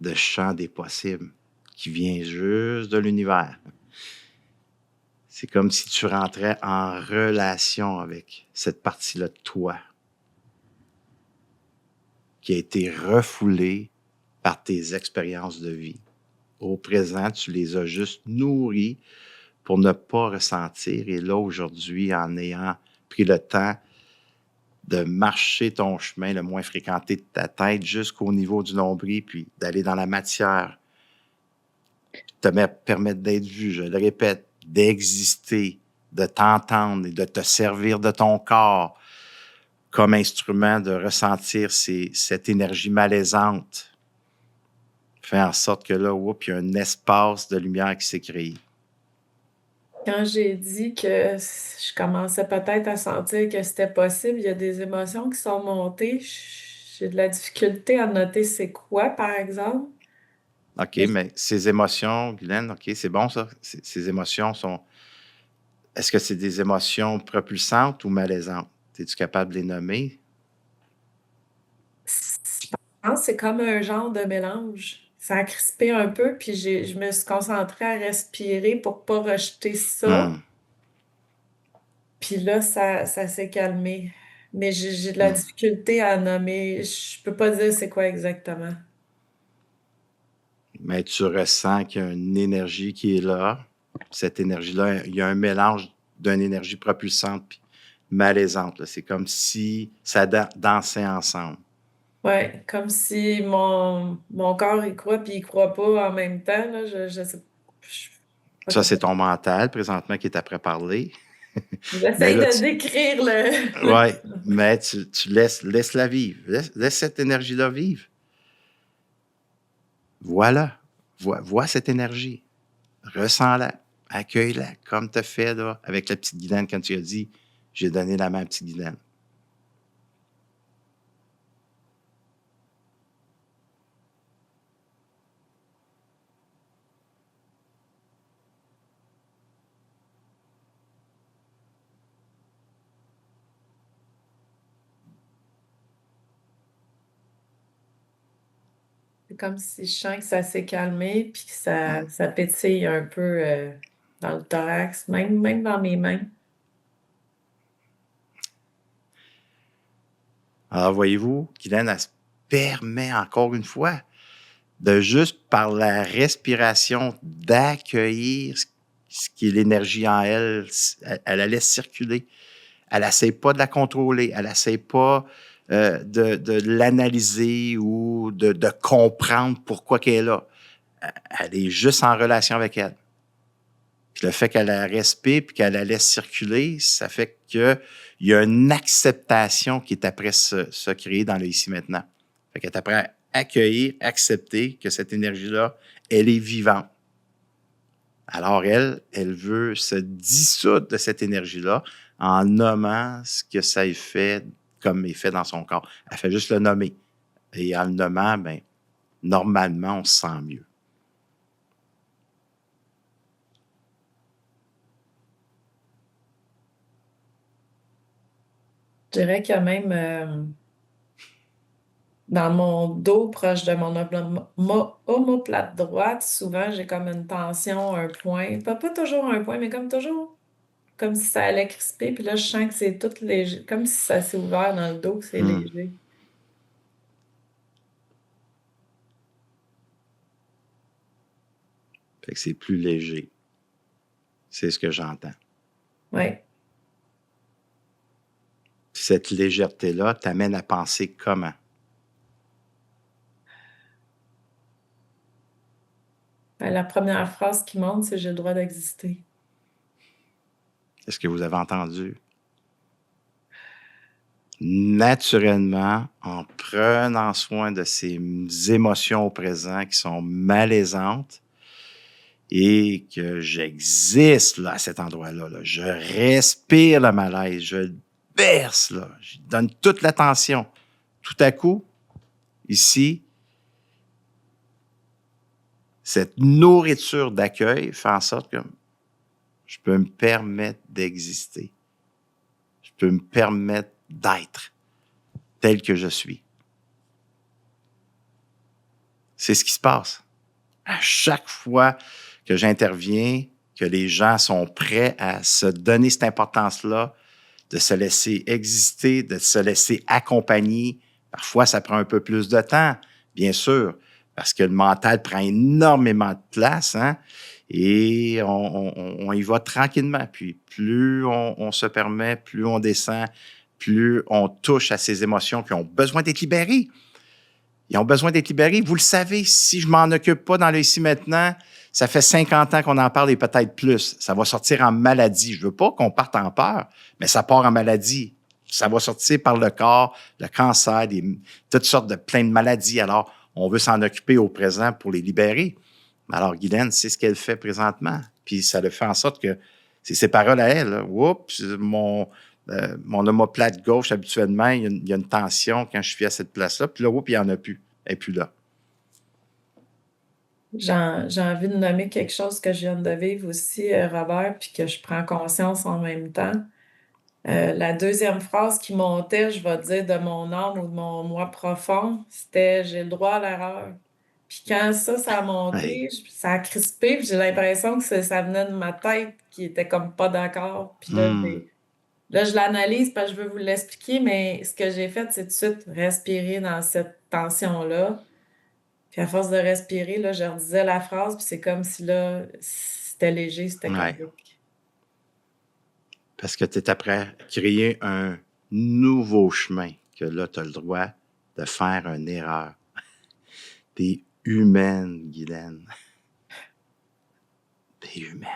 de champ des possibles qui vient juste de l'univers. C'est comme si tu rentrais en relation avec cette partie-là de toi qui a été refoulée par tes expériences de vie. Au présent, tu les as juste nourries pour ne pas ressentir. Et là, aujourd'hui, en ayant pris le temps de marcher ton chemin le moins fréquenté de ta tête jusqu'au niveau du nombril, puis d'aller dans la matière, te permettre d'être vu, je le répète, d'exister, de t'entendre et de te servir de ton corps comme instrument de ressentir cette énergie malaisante fait en sorte que là, il y a un espace de lumière qui s'est créé. Quand j'ai dit que je commençais peut-être à sentir que c'était possible, il y a des émotions qui sont montées. J'ai de la difficulté à noter c'est quoi, par exemple. OK, Mais mais ces émotions, Guylaine, OK, c'est bon ça. Ces émotions sont. Est-ce que c'est des émotions propulsantes ou malaisantes? Es-tu capable de les nommer? je pense que c'est comme un genre de mélange. Ça a crispé un peu, puis je me suis concentrée à respirer pour pas rejeter ça. Hum, Puis là, ça s'est calmé. Mais j'ai de la hum. difficulté à nommer. Je peux pas dire c'est quoi exactement. Mais tu ressens qu'il y a une énergie qui est là. Cette énergie-là, il y a un mélange d'une énergie propulsante puis malaisante, là. C'est comme si ça dansait ensemble. Ouais, comme si mon corps y croit puis il croit pas en même temps, là. Je sais pas Ça, comment. c'est ton mental présentement qui est après parler. Mais J'essaye là, de décrire le ouais, mais tu laisse-la vivre. Laisse cette énergie-là vivre. Voilà. Vois cette énergie. Ressens-la. Accueille-la comme tu as fait là, avec la petite Guylaine quand tu as dit « J'ai donné la main à la petite Guylaine ». C'est comme si je sens que ça s'est calmé puis que ça pétille un peu dans le thorax, même dans mes mains. Alors, voyez-vous, Guylaine, elle se permet encore une fois de juste par la respiration d'accueillir ce qui est l'énergie en elle. Elle la laisse circuler. Elle n'essaie pas de la contrôler. Elle n'essaie pas de l'analyser ou de comprendre pourquoi qu'elle est là. Elle est juste en relation avec elle. Puis le fait qu'elle la respire puis qu'elle la laisse circuler, ça fait qu'il y a une acceptation qui est après se créer dans le ici-maintenant. Fait qu'elle est après accueillir, accepter que cette énergie-là, elle est vivante. Alors elle veut se dissoudre de cette énergie-là en nommant ce que ça est fait comme effet dans son corps. Elle fait juste le nommer. Et en le nommant, bien, normalement, on se sent mieux. Je dirais qu'il y a même dans mon dos, proche de mon omoplate droite, souvent j'ai comme une tension, un point. Pas toujours un point, mais comme toujours, comme si ça allait crisper. Puis là, je sens que c'est tout léger, comme si ça s'est ouvert dans le dos, que c'est léger. Fait que c'est plus léger. C'est ce que j'entends. Oui. Cette légèreté-là t'amène à penser comment? Ben, la première phrase qui monte, c'est « j'ai le droit d'exister ». Est-ce que vous avez entendu? Naturellement, en prenant soin de ces émotions au présent qui sont malaisantes et que j'existe là, à cet endroit-là, là, je respire le malaise, je le berce, là, je donne toute l'attention. Tout à coup, ici, cette nourriture d'accueil fait en sorte que je peux me permettre d'exister. Je peux me permettre d'être tel que je suis. C'est ce qui se passe. À chaque fois que j'interviens, que les gens sont prêts à se donner cette importance-là, de se laisser exister, de se laisser accompagner. Parfois, ça prend un peu plus de temps, bien sûr, parce que le mental prend énormément de place, hein? Et on y va tranquillement. Puis plus on se permet, plus on descend, plus on touche à ces émotions qui ont besoin d'être libérées. Ils ont besoin d'être libérés. Vous le savez, si je m'en occupe pas dans le ici maintenant, ça fait 50 ans qu'on en parle et peut-être plus. Ça va sortir en maladie. Je veux pas qu'on parte en peur, mais ça part en maladie. Ça va sortir par le corps, le cancer, toutes sortes de plein de maladies. Alors, on veut s'en occuper au présent pour les libérer. Alors, Guylaine, c'est ce qu'elle fait présentement. Puis ça le fait en sorte que c'est ses paroles à elle. Là. Oups, mon omoplate gauche, habituellement, il y a une tension quand je suis à cette place-là. Puis là, oups, il n'y en a plus. Elle n'est plus là. J'ai envie de nommer quelque chose que je viens de vivre aussi, Robert, puis que je prends conscience en même temps. La deuxième phrase qui montait, je vais dire, de mon âme ou de mon moi profond, c'était « j'ai le droit à l'erreur ». Puis quand ça a monté, ça a crispé, puis j'ai l'impression que ça venait de ma tête qui était comme pas d'accord. Puis là, je l'analyse parce que je veux vous l'expliquer, mais ce que j'ai fait, c'est tout de suite respirer dans cette tension-là. Puis à force de respirer, là, je redisais la phrase, puis c'est comme si là, c'était léger, c'était correct. Parce que tu es après à créer un nouveau chemin, que là, tu as le droit de faire une erreur. T'es humaine, Guylaine. T'es humaine.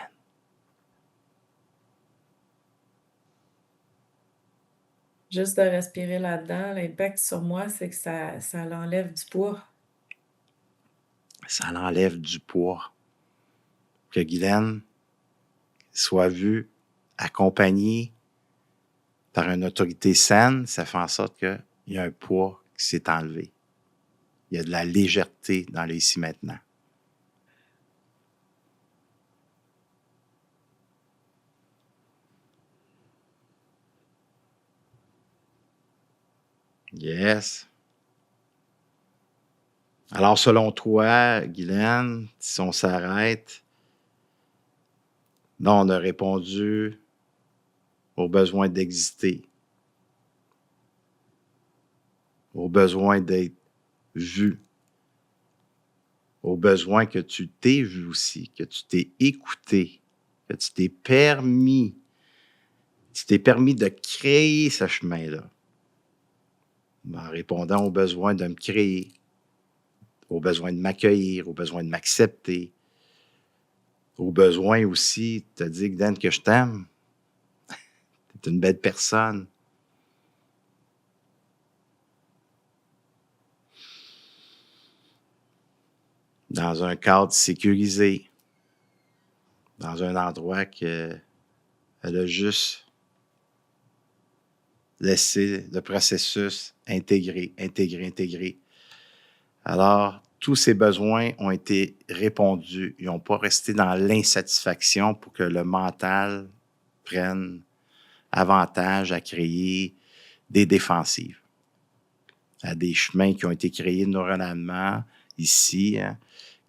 Juste de respirer là-dedans, l'impact sur moi, c'est que ça l'enlève du poids. Ça l'enlève du poids. Que Guylaine soit vue, accompagnée par une autorité saine, ça fait en sorte qu'il y a un poids qui s'est enlevé. Il y a de la légèreté dans les ici maintenant. Yes. Alors, selon toi, Guylaine, si on s'arrête, là, on a répondu au besoin d'exister, au besoin d'être vu, au besoin que tu t'es vu aussi, que tu t'es écouté, que tu t'es permis de créer ce chemin-là, en répondant au besoin de me créer, au besoin de m'accueillir, au besoin de m'accepter, au besoin aussi de te dire, Guylaine, que je t'aime. Tu es une belle personne. Dans un cadre sécurisé, dans un endroit qu'elle a juste laissé le processus intégrer. Alors, tous ces besoins ont été répondus. Ils n'ont pas resté dans l'insatisfaction pour que le mental prenne avantage à créer des défensives, à des chemins qui ont été créés neuronalement ici, hein,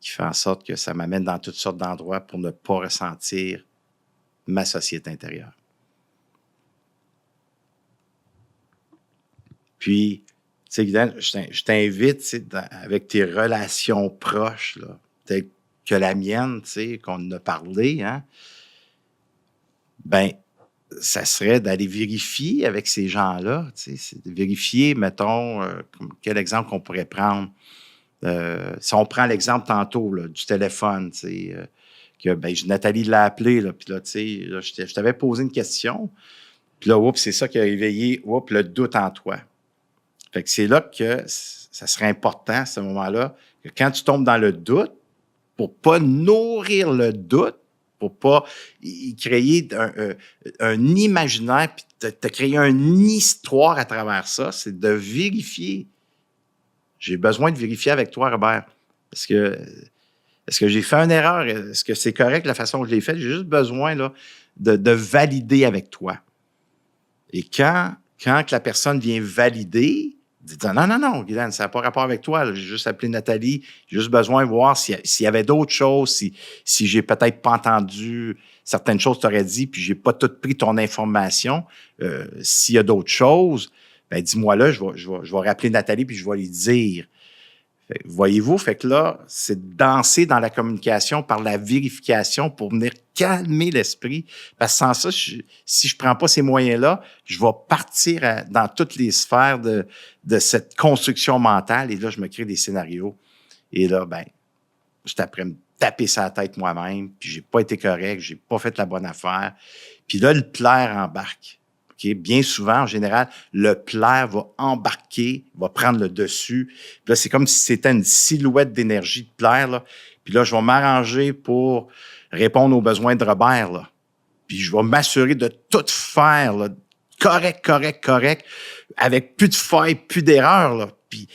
qui fait en sorte que ça m'amène dans toutes sortes d'endroits pour ne pas ressentir ma société intérieure. Puis, tu sais, Guylaine, je t'invite, tu sais, avec tes relations proches, là, peut-être que la mienne, tu sais, qu'on en a parlé, hein, ben, ça serait d'aller vérifier avec ces gens-là, tu sais, de vérifier, mettons, quel exemple qu'on pourrait prendre. Si on prend l'exemple tantôt là, du téléphone, tu sais, que ben, Nathalie l'a appelé, là, puis là, tu sais, là, je t'avais posé une question, puis là, oups, c'est ça qui a éveillé, oups, le doute en toi. Fait que c'est là que ça serait important, à ce moment-là, que quand tu tombes dans le doute, pour pas nourrir le doute, pour pas y créer un imaginaire, puis te créer une histoire à travers ça, c'est de vérifier. J'ai besoin de vérifier avec toi, Robert. Est-ce que j'ai fait une erreur? Est-ce que c'est correct la façon que je l'ai fait? J'ai juste besoin là, de valider avec toi. Et quand la personne vient valider, dit non, Guylaine, ça n'a pas rapport avec toi. J'ai juste appelé Nathalie. J'ai juste besoin de voir s'il y avait d'autres choses, si j'ai peut-être pas entendu certaines choses que tu aurais dit, puis j'ai pas tout pris ton information. S'il y a d'autres choses, ben dis-moi là, je vais rappeler Nathalie, puis je vais lui dire. Voyez-vous, fait que là, c'est de danser dans la communication par la vérification pour venir calmer l'esprit. Parce que sans ça, si je prends pas ces moyens-là, je vais partir dans toutes les sphères de cette construction mentale et là, je me crée des scénarios. Et là, ben, j'étais après me taper sa tête moi-même, puis j'ai pas été correct, j'ai pas fait la bonne affaire. Puis là, le plaire embarque. OK? Bien souvent, en général, le plaire va embarquer, va prendre le dessus. Puis là, c'est comme si c'était une silhouette d'énergie de plaire, là. Puis là, je vais m'arranger pour répondre aux besoins de Robert, là. Puis je vais m'assurer de tout faire, là, correct, avec plus de failles, plus d'erreurs, là. Puis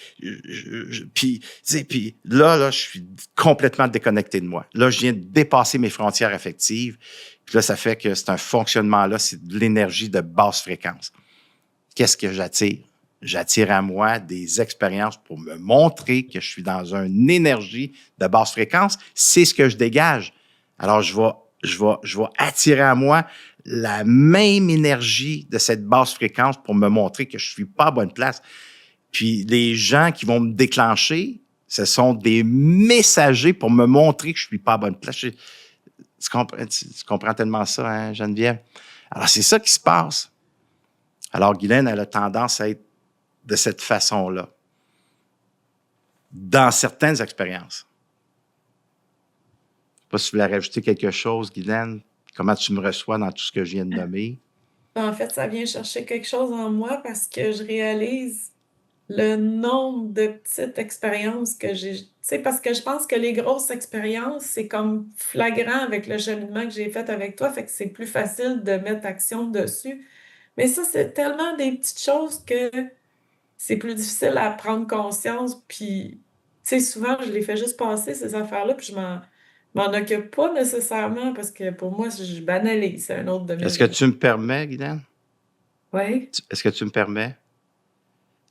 là, je suis complètement déconnecté de moi. Là, je viens de dépasser mes frontières affectives. Puis là, ça fait que c'est un fonctionnement-là, c'est de l'énergie de basse fréquence. Qu'est-ce que j'attire? J'attire à moi des expériences pour me montrer que je suis dans une énergie de basse fréquence. C'est ce que je dégage. Alors, je vais attirer à moi la même énergie de cette basse fréquence pour me montrer que je suis pas à bonne place. Puis les gens qui vont me déclencher, ce sont des messagers pour me montrer que je suis pas à bonne place. Tu comprends tellement ça, hein, Geneviève? Alors, c'est ça qui se passe. Alors, Guylaine, elle a tendance à être de cette façon-là dans certaines expériences. Je ne sais pas si tu voulais rajouter quelque chose, Guylaine. Comment tu me reçois dans tout ce que je viens de nommer? En fait, ça vient chercher quelque chose en moi parce que je réalise le nombre de petites expériences que j'ai. Tu sais, parce que je pense que les grosses expériences, c'est comme flagrant avec le cheminement que j'ai fait avec toi, fait que c'est plus facile de mettre action dessus. Mais ça, c'est tellement des petites choses que c'est plus difficile à prendre conscience. Puis, tu sais, souvent, je les fais juste passer, ces affaires-là, puis je m'en occupe pas nécessairement parce que pour moi, je banalise. C'est un autre de mes... Est-ce que tu me permets, Guylaine? Oui. Est-ce que tu me permets?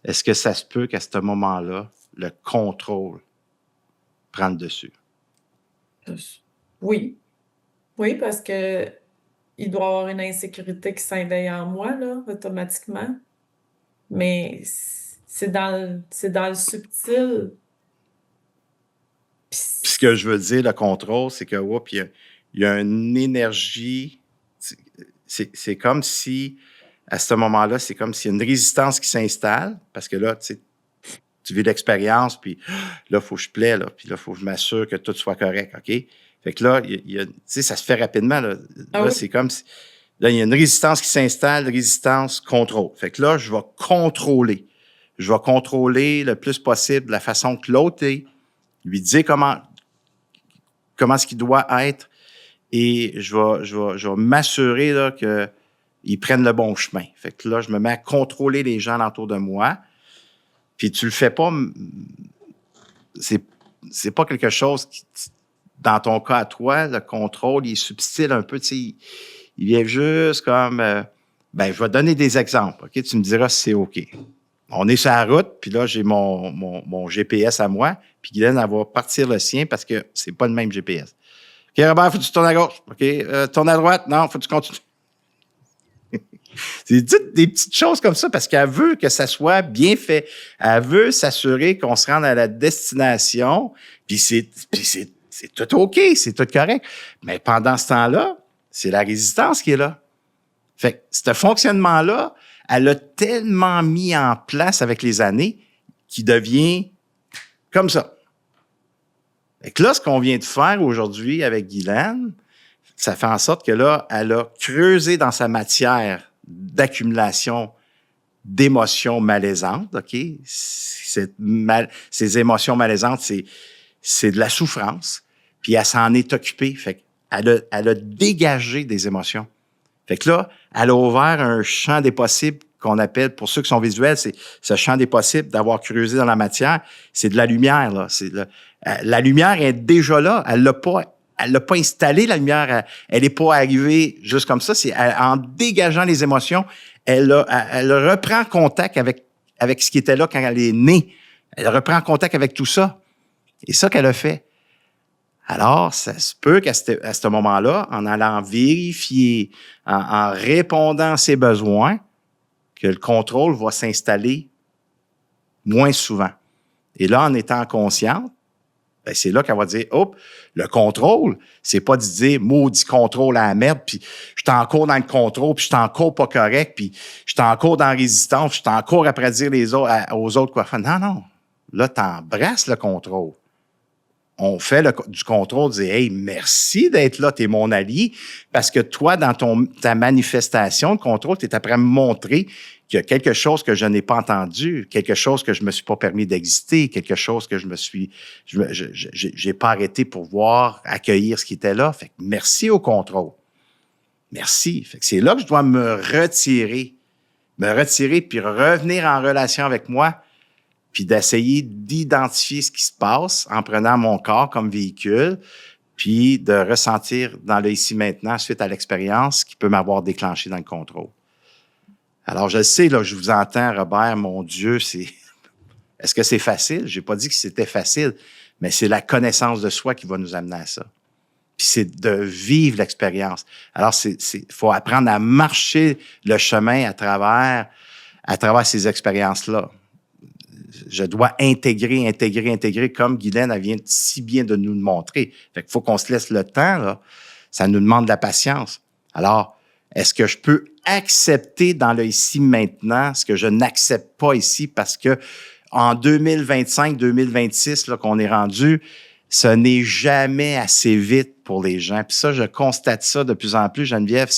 Est-ce que ça se peut qu'à ce moment-là, le contrôle prenne le dessus? Oui. Oui, parce que il doit y avoir une insécurité qui s'éveille en moi, là, automatiquement. Mais c'est dans le subtil. Puis ce que je veux dire, le contrôle, c'est que, il y a une énergie. C'est comme si, à ce moment-là, c'est comme s'il y a une résistance qui s'installe, parce que là, tu vis l'expérience, puis là, il faut que je plaie, là, puis là, il faut que je m'assure que tout soit correct, OK? Fait que là, ça se fait rapidement, là. Là, oui. c'est comme si, là, il y a une résistance qui s'installe, résistance, contrôle. Fait que là, je vais contrôler. Je vais contrôler le plus possible la façon que l'autre est, lui dire comment ce qu'il doit être, et je vais m'assurer là, qu'ils prennent le bon chemin. Fait que là, je me mets à contrôler les gens autour de moi. Puis tu le fais pas, c'est pas quelque chose qui, dans ton cas à toi, le contrôle, il est subtil un peu, tu sais, il vient juste comme, je vais donner des exemples, OK? Tu me diras si c'est OK. On est sur la route, puis là, j'ai mon GPS à moi, puis Guylaine, elle va partir le sien parce que c'est pas le même GPS. OK, Robert, faut que tu tournes à gauche. OK, tourne à droite. Non, faut que tu continues. C'est des petites choses comme ça parce qu'elle veut que ça soit bien fait. Elle veut s'assurer qu'on se rende à la destination, puis c'est tout OK, c'est tout correct. Mais pendant ce temps-là, c'est la résistance qui est là. Fait que ce fonctionnement-là, elle a tellement mis en place avec les années qu'il devient comme ça. Fait que là, ce qu'on vient de faire aujourd'hui avec Guylaine, ça fait en sorte que là, elle a creusé dans sa matière d'accumulation d'émotions malaisantes, OK? Ces émotions malaisantes, c'est de la souffrance, puis elle s'en est occupée. Fait qu'elle a dégagé des émotions. Fait que là, elle a ouvert un champ des possibles qu'on appelle, pour ceux qui sont visuels, c'est ce champ des possibles d'avoir creusé dans la matière, c'est de la lumière, là. La lumière est déjà là. Elle l'a pas installée, la lumière. Elle n'est pas arrivée juste comme ça. C'est en dégageant les émotions, elle reprend contact avec ce qui était là quand elle est née. Elle reprend contact avec tout ça. Et ça qu'elle a fait. Alors, ça se peut qu'à ce moment-là, en allant vérifier, en répondant à ses besoins, que le contrôle va s'installer moins souvent. Et là, en étant consciente, c'est là qu'elle va dire, hop, le contrôle, c'est pas de dire maudit contrôle à la merde, puis je suis encore dans le contrôle, puis je suis encore pas correct, puis je suis encore dans la résistance, puis je suis encore après dire aux autres quoi faire. Non. Là, t'embrasses le contrôle. on fait du contrôle, dire « Hey, merci d'être là, tu es mon allié. » Parce que toi, dans ta manifestation de contrôle, tu es après à me montrer qu'il y a quelque chose que je n'ai pas entendu, quelque chose que je me suis pas permis d'exister, quelque chose que j'ai pas arrêté pour voir, accueillir ce qui était là. Fait que merci au contrôle. Merci. Fait que c'est là que je dois me retirer puis revenir en relation avec moi, puis d'essayer d'identifier ce qui se passe en prenant mon corps comme véhicule, puis de ressentir dans le ici maintenant suite à l'expérience qui peut m'avoir déclenché dans le contrôle. Alors, je sais, là, je vous entends, Robert, mon Dieu, est-ce que c'est facile? J'ai pas dit que c'était facile, mais c'est la connaissance de soi qui va nous amener à ça. Puis c'est de vivre l'expérience. Alors, faut apprendre à marcher le chemin à travers ces expériences-là. Je dois intégrer, comme Guylaine, elle vient si bien de nous le montrer. Fait qu'il faut qu'on se laisse le temps, là. Ça nous demande de la patience. Alors, est-ce que je peux accepter dans le ici maintenant ce que je n'accepte pas ici parce que en 2025, 2026, là, qu'on est rendu, ce n'est jamais assez vite pour les gens. Puis ça, je constate ça de plus en plus, Geneviève,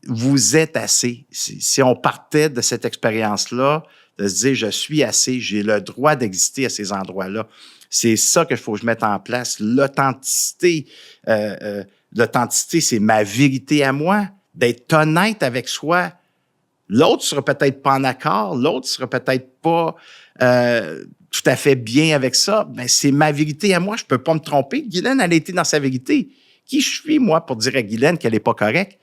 vous êtes assez. Si on partait de cette expérience-là, de se dire, je suis assez, j'ai le droit d'exister à ces endroits-là. C'est ça qu'il faut que je mette en place. L'authenticité, c'est ma vérité à moi, d'être honnête avec soi. L'autre sera peut-être pas en accord, l'autre sera peut-être pas tout à fait bien avec ça, mais c'est ma vérité à moi, je peux pas me tromper. Guylaine, elle a été dans sa vérité. Qui je suis, moi, pour dire à Guylaine qu'elle est pas correcte?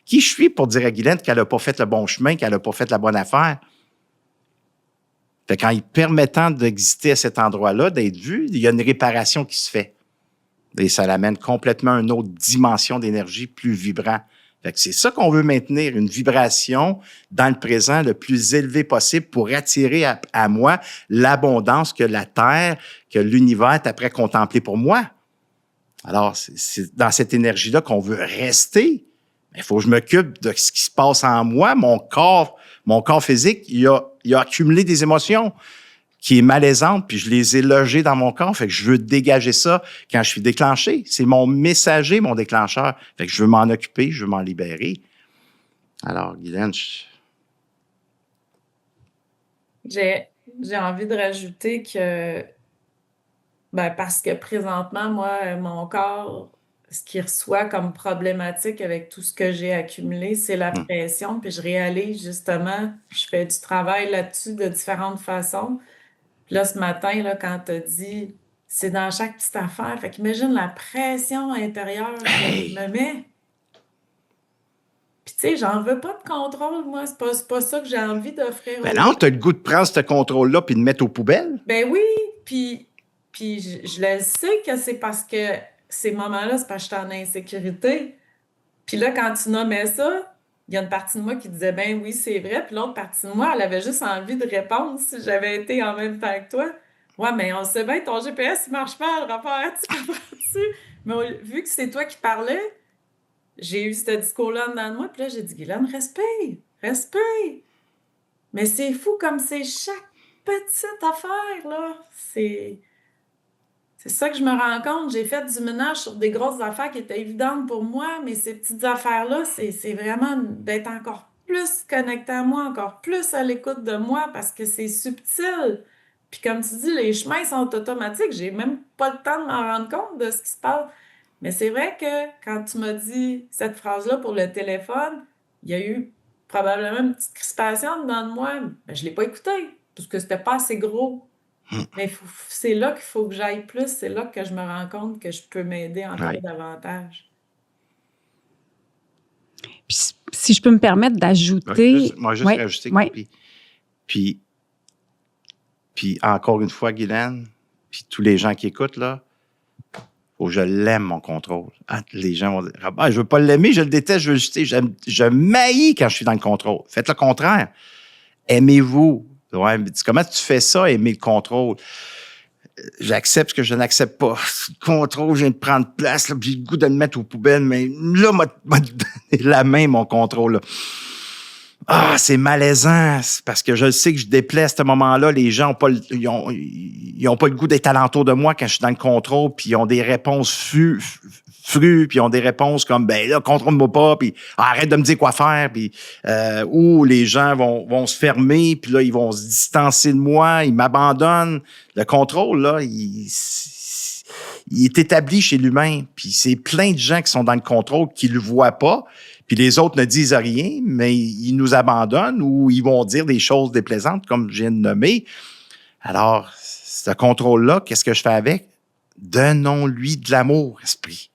Qui je suis pour dire à Guylaine qu'elle a pas fait le bon chemin, qu'elle a pas fait la bonne affaire? Fait qu'en y permettant d'exister à cet endroit-là, d'être vu, il y a une réparation qui se fait. Et ça l'amène complètement à une autre dimension d'énergie plus vibrant. Fait que c'est ça qu'on veut maintenir, une vibration dans le présent le plus élevé possible pour attirer à moi l'abondance que la Terre, que l'univers est après contempler pour moi. Alors, c'est dans cette énergie-là qu'on veut rester. Il faut que je m'occupe de ce qui se passe en moi. Mon corps physique, il a accumulé des émotions qui est malaisante, puis je les ai logées dans mon corps. Fait que je veux dégager ça quand je suis déclenché. C'est mon messager, mon déclencheur. Fait que je veux m'en occuper, je veux m'en libérer. Alors, Guylaine, J'ai envie de rajouter que, parce que présentement, moi, mon corps, ce qu'il reçoit comme problématique avec tout ce que j'ai accumulé, c'est la pression. Puis je réalise justement, je fais du travail là-dessus de différentes façons. Puis là, ce matin, là, quand tu as dit, c'est dans chaque petite affaire. Fait qu'imagine la pression intérieure que je me mets. Puis tu sais, j'en veux pas de contrôle, moi. C'est pas ça que j'ai envie d'offrir. Ben non, tu as le goût de prendre ce contrôle-là puis de mettre aux poubelles. Ben oui, puis je le sais que c'est parce que ces moments-là, c'est parce que j'étais en insécurité. Puis là, quand tu nommais ça, il y a une partie de moi qui disait, ben oui, c'est vrai. Puis l'autre partie de moi, elle avait juste envie de répondre si j'avais été en même temps que toi. Ouais, mais on sait bien, ton GPS, il marche pas, le rapport, tu comprends-tu? Mais vu que c'est toi qui parlais, j'ai eu ce discours-là dedans de moi. Puis là, j'ai dit, Guylaine, respire. Mais c'est fou comme c'est chaque petite affaire, là. C'est ça que je me rends compte. J'ai fait du ménage sur des grosses affaires qui étaient évidentes pour moi, mais ces petites affaires-là, c'est vraiment d'être encore plus connecté à moi, encore plus à l'écoute de moi parce que c'est subtil. Puis comme tu dis, les chemins sont automatiques. J'ai même pas le temps de m'en rendre compte de ce qui se passe. Mais c'est vrai que quand tu m'as dit cette phrase-là pour le téléphone, il y a eu probablement une petite crispation dedans de moi. Ben, je l'ai pas écouté parce que c'était pas assez gros. Mais c'est là qu'il faut que j'aille plus. C'est là que je me rends compte que je peux m'aider encore davantage. Puis, si je peux me permettre d'ajouter... Moi, juste rajouter. Puis, encore une fois, Guylaine, puis tous les gens qui écoutent, là, faut que je l'aime, mon contrôle. Les gens vont dire, je veux pas l'aimer, je le déteste, je veux le jeter. Je m'haïs quand je suis dans le contrôle. Faites le contraire. Aimez-vous. Ouais, mais comment tu fais ça, aimer le contrôle? J'accepte ce que je n'accepte pas. Le contrôle, je viens de prendre place, là, puis j'ai le goût de le mettre aux poubelles, mais là, m'a donné la main, mon contrôle. Là. c'est malaisant, c'est parce que je sais que je déplais à ce moment-là. Les gens ils ont pas le goût d'être alentour de moi quand je suis dans le contrôle, puis ils ont des réponses frues, puis ils ont des réponses comme, ben là, contrôle-moi pas, puis arrête de me dire quoi faire, puis ou les gens vont se fermer, puis là, ils vont se distancer de moi, ils m'abandonnent. Le contrôle, là, il est établi chez l'humain, puis c'est plein de gens qui sont dans le contrôle qui le voient pas, puis les autres ne disent rien, mais ils nous abandonnent ou ils vont dire des choses déplaisantes, comme je viens de nommer. Alors, ce contrôle-là, qu'est-ce que je fais avec? Donnons-lui de l'amour, esprit.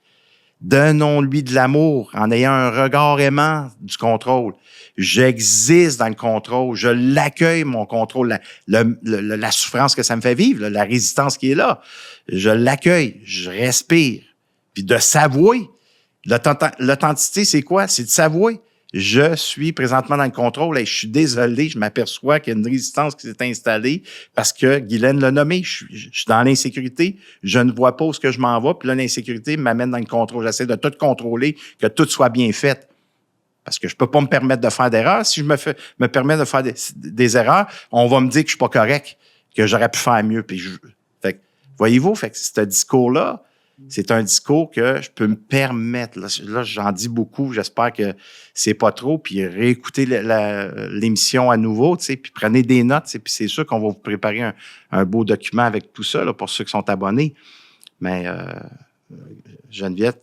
Donnons-lui de l'amour en ayant un regard aimant du contrôle. J'existe dans le contrôle. Je l'accueille, mon contrôle, la souffrance que ça me fait vivre, la résistance qui est là. Je l'accueille, je respire. Puis de s'avouer. L'authenticité, c'est quoi? C'est de s'avouer. Je suis présentement dans le contrôle et je suis désolé, je m'aperçois qu'il y a une résistance qui s'est installée parce que Guylaine l'a nommé. Je suis dans l'insécurité, je ne vois pas où ce que je m'en vais, puis là, l'insécurité m'amène dans le contrôle. J'essaie de tout contrôler, que tout soit bien fait. Parce que je peux pas me permettre de faire d'erreurs. Si je me permets de faire des erreurs, on va me dire que je suis pas correct, que j'aurais pu faire mieux. Puis fait que, voyez-vous, fait que ce discours-là, c'est un discours que je peux me permettre. Là, j'en dis beaucoup. J'espère que c'est pas trop. Puis réécoutez l'émission à nouveau, tu sais, puis prenez des notes. Puis c'est sûr qu'on va vous préparer un beau document avec tout ça là, pour ceux qui sont abonnés. Mais Geneviève,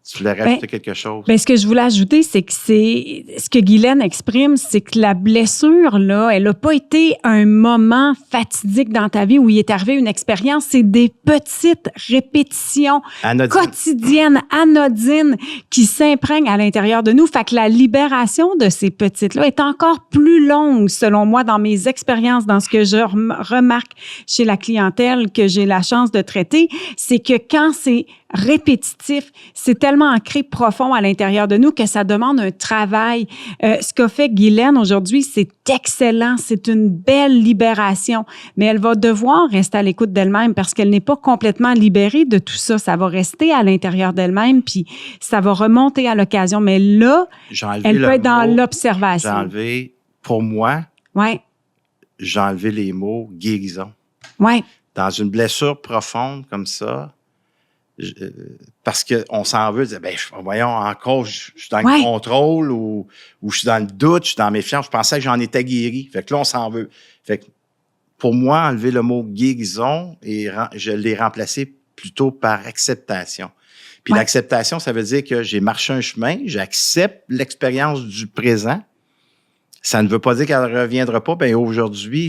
tu voulais rajouter quelque chose? Ce que je voulais ajouter, c'est que ce que Guylaine exprime, c'est que la blessure, là, elle n'a pas été un moment fatidique dans ta vie où il est arrivé une expérience. C'est des petites répétitions quotidiennes, anodines, qui s'imprègnent à l'intérieur de nous. Fait que la libération de ces petites-là est encore plus longue, selon moi, dans mes expériences, dans ce que je remarque chez la clientèle que j'ai la chance de traiter. C'est que quand c'est répétitif, c'est tellement ancré profond à l'intérieur de nous que ça demande un travail. Ce qu'a fait Guylaine aujourd'hui, c'est excellent, c'est une belle libération, mais elle va devoir rester à l'écoute d'elle-même parce qu'elle n'est pas complètement libérée de tout ça. Ça va rester à l'intérieur d'elle-même, puis ça va remonter à l'occasion. Mais là, elle peut être dans l'observation. J'ai enlevé, pour moi, ouais. J'ai enlevé les mots « guérison ». Ouais. Dans une blessure profonde comme ça, parce qu'on s'en veut, dire, voyons, encore, je suis dans le contrôle ou je suis dans le doute, je suis dans la méfiance. Je pensais que j'en étais guéri. Fait que là, on s'en veut. Fait que pour moi, enlever le mot guérison et je l'ai remplacé plutôt par acceptation. Puis l'acceptation, ça veut dire que j'ai marché un chemin, j'accepte l'expérience du présent. Ça ne veut pas dire qu'elle ne reviendra pas. Aujourd'hui,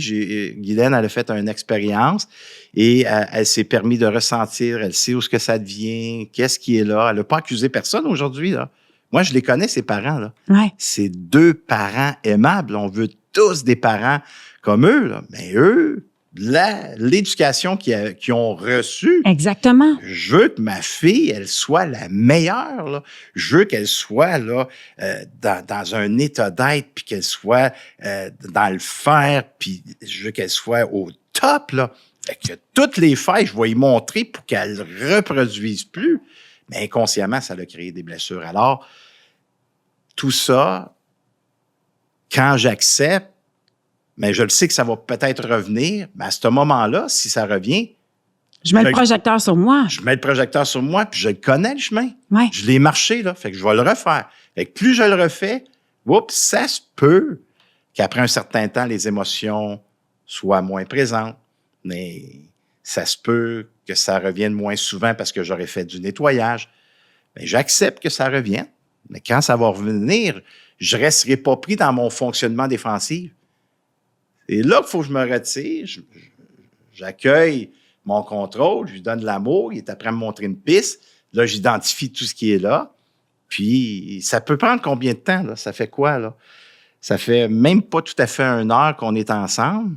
Guylaine, elle a fait une expérience et elle s'est permis de ressentir, elle sait où ce que ça devient, qu'est-ce qui est là. Elle n'a pas accusé personne aujourd'hui, là. Moi, je les connais, ces parents, là. Ouais. C'est 2 parents aimables. On veut tous des parents comme eux, là. Mais eux, l'éducation qu'ils ont reçue. Exactement. Je veux que ma fille, elle soit la meilleure, là. Je veux qu'elle soit là dans un état d'être, puis qu'elle soit dans le faire, puis je veux qu'elle soit au top, là. Fait que toutes les failles, je vais y montrer pour qu'elle ne reproduise plus. Mais inconsciemment, ça a créé des blessures. Alors, tout ça, quand j'accepte, mais je le sais que ça va peut-être revenir, mais à ce moment-là, si ça revient... Je mets le projecteur sur moi. Je mets le projecteur sur moi, puis je connais le chemin. Ouais. Je l'ai marché, là, fait que je vais le refaire. Fait que plus je le refais, ça se peut qu'après un certain temps, les émotions soient moins présentes, mais ça se peut que ça revienne moins souvent parce que j'aurais fait du nettoyage. Mais j'accepte que ça revienne, mais quand ça va revenir, je ne resterai pas pris dans mon fonctionnement défensif. Et là qu'il faut que je me retire, j'accueille mon contrôle, je lui donne de l'amour, il est après à me montrer une piste. Là, j'identifie tout ce qui est là. Puis, ça peut prendre combien de temps, là? Ça fait quoi, là? Ça fait même pas tout à fait 1 heure qu'on est ensemble.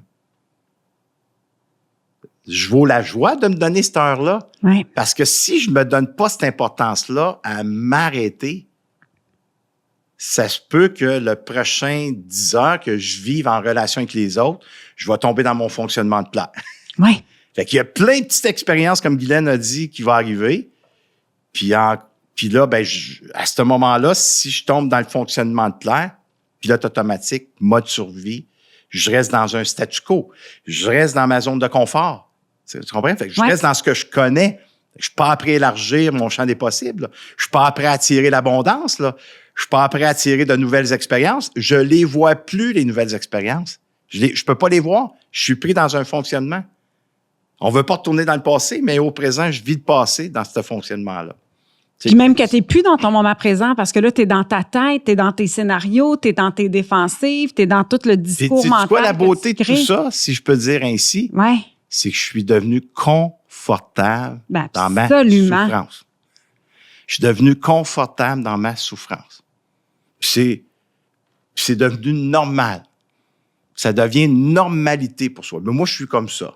Je vaux la joie de me donner cette heure-là. Ouais. Parce que si je ne me donne pas cette importance-là à m'arrêter, ça se peut que le prochain 10 heures que je vive en relation avec les autres, je vais tomber dans mon fonctionnement de plat. Oui. Fait qu'il y a plein de petites expériences, comme Guylaine a dit, qui vont arriver. Puis là, à ce moment-là, si je tombe dans le fonctionnement de plaire, pilote automatique, mode survie. Je reste dans un statu quo. Je reste dans ma zone de confort. Tu comprends? Fait que je reste dans ce que je connais. Je suis pas prêt à élargir mon champ des possibles. Je suis pas prêt à attirer l'abondance. Là. Je suis pas prêt à attirer de nouvelles expériences. Je les vois plus, les nouvelles expériences. Je peux pas les voir. Je suis pris dans un fonctionnement. On veut pas retourner dans le passé, mais au présent, je vis le passé dans ce fonctionnement-là. Puis même que tu n'es plus dans ton moment présent, parce que là, tu es dans ta tête, tu es dans tes scénarios, tu es dans tes défensives, tu es dans tout le discours mental. C'est quoi la beauté de tout ça, si je peux dire ainsi? Ouais. C'est que je suis devenu confortable dans ma Absolument. souffrance. Je suis devenu confortable dans ma souffrance. Puis c'est devenu normal. Ça devient une normalité pour soi. Mais moi, je suis comme ça.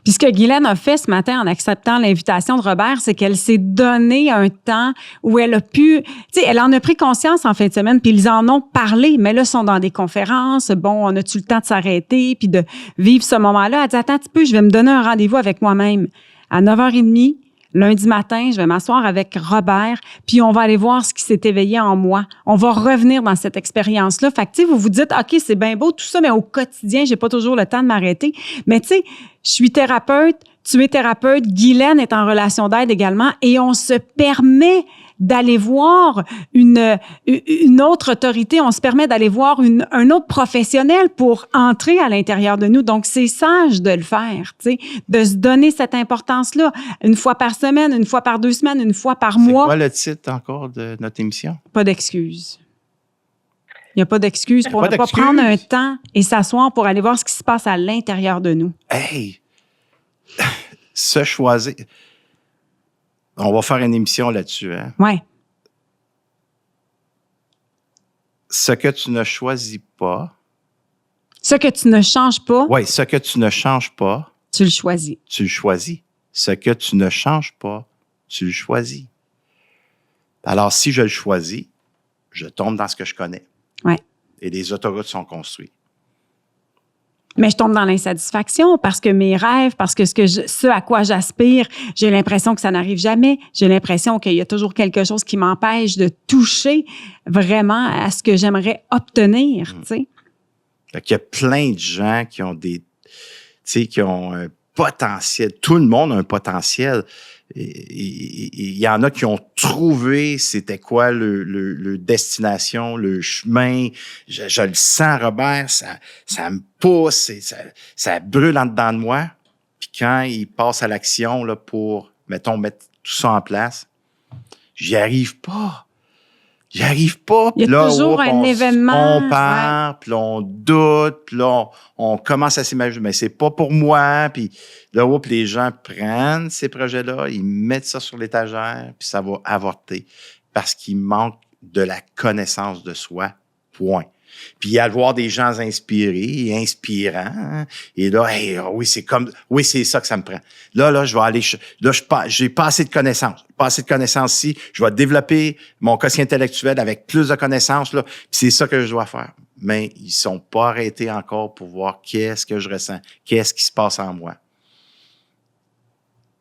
Puis ce que Guylaine a fait ce matin en acceptant l'invitation de Robert, c'est qu'elle s'est donné un temps où elle a pu... Tu sais, elle en a pris conscience en fin de semaine, puis ils en ont parlé, mais là, ils sont dans des conférences. Bon, on a-tu le temps de s'arrêter puis de vivre ce moment-là? Elle dit, attends un petit peu, je vais me donner un rendez-vous avec moi-même. À 9h30, lundi matin, je vais m'asseoir avec Robert, puis on va aller voir ce qui s'est éveillé en moi. On va revenir dans cette expérience-là. Fait que, tu sais, vous vous dites, OK, c'est bien beau tout ça, mais au quotidien, j'ai pas toujours le temps de m'arrêter. Mais tu sais, je suis thérapeute, tu es thérapeute, Guylaine est en relation d'aide également, et on se permet d'aller voir une autre autorité, on se permet d'aller voir un autre professionnel pour entrer à l'intérieur de nous. Donc, c'est sage de le faire, tu sais, de se donner cette importance-là, une fois par semaine, une fois par 2 semaines, une fois par mois. C'est quoi le titre encore de notre émission? Pas d'excuses. Il n'y a pas d'excuses pour ne pas prendre un temps et s'asseoir pour aller voir ce qui se passe à l'intérieur de nous. Hey! Se choisir... On va faire une émission là-dessus. Hein? Oui. Ce que tu ne choisis pas. Ce que tu ne changes pas. Oui, ce que tu ne changes pas. Tu le choisis. Tu le choisis. Ce que tu ne changes pas, tu le choisis. Alors, si je le choisis, je tombe dans ce que je connais. Oui. Et les autoroutes sont construites. Mais je tombe dans l'insatisfaction parce que mes rêves, parce que ce à quoi j'aspire, j'ai l'impression que ça n'arrive jamais. J'ai l'impression qu'il y a toujours quelque chose qui m'empêche de toucher vraiment à ce que j'aimerais obtenir, tu sais. Fait qu'il y a plein de gens qui ont qui ont un potentiel. Tout le monde a un potentiel. Il y en a qui ont trouvé c'était quoi le destination, le chemin. Je le sens, Robert, ça me pousse, ça brûle en dedans de moi. Puis quand il passe à l'action là, pour, mettons, mettre tout ça en place, j'y arrive pas. J'y arrive pas. Il y a toujours un événement. On part, puis là, on doute, puis là, on commence à s'imaginer, mais c'est pas pour moi. Puis là, les gens prennent ces projets-là, ils mettent ça sur l'étagère, puis ça va avorter parce qu'il manque de la connaissance de soi, point. Puis à voir des gens inspirés et inspirants, et là, hey, oui, c'est ça que ça me prend. Là, je vais aller, j'ai pas assez de connaissances. Pas assez de connaissances ici. Je vais développer mon quotient intellectuel avec plus de connaissances, là. Puis c'est ça que je dois faire. Mais ils sont pas arrêtés encore pour voir qu'est-ce que je ressens, qu'est-ce qui se passe en moi.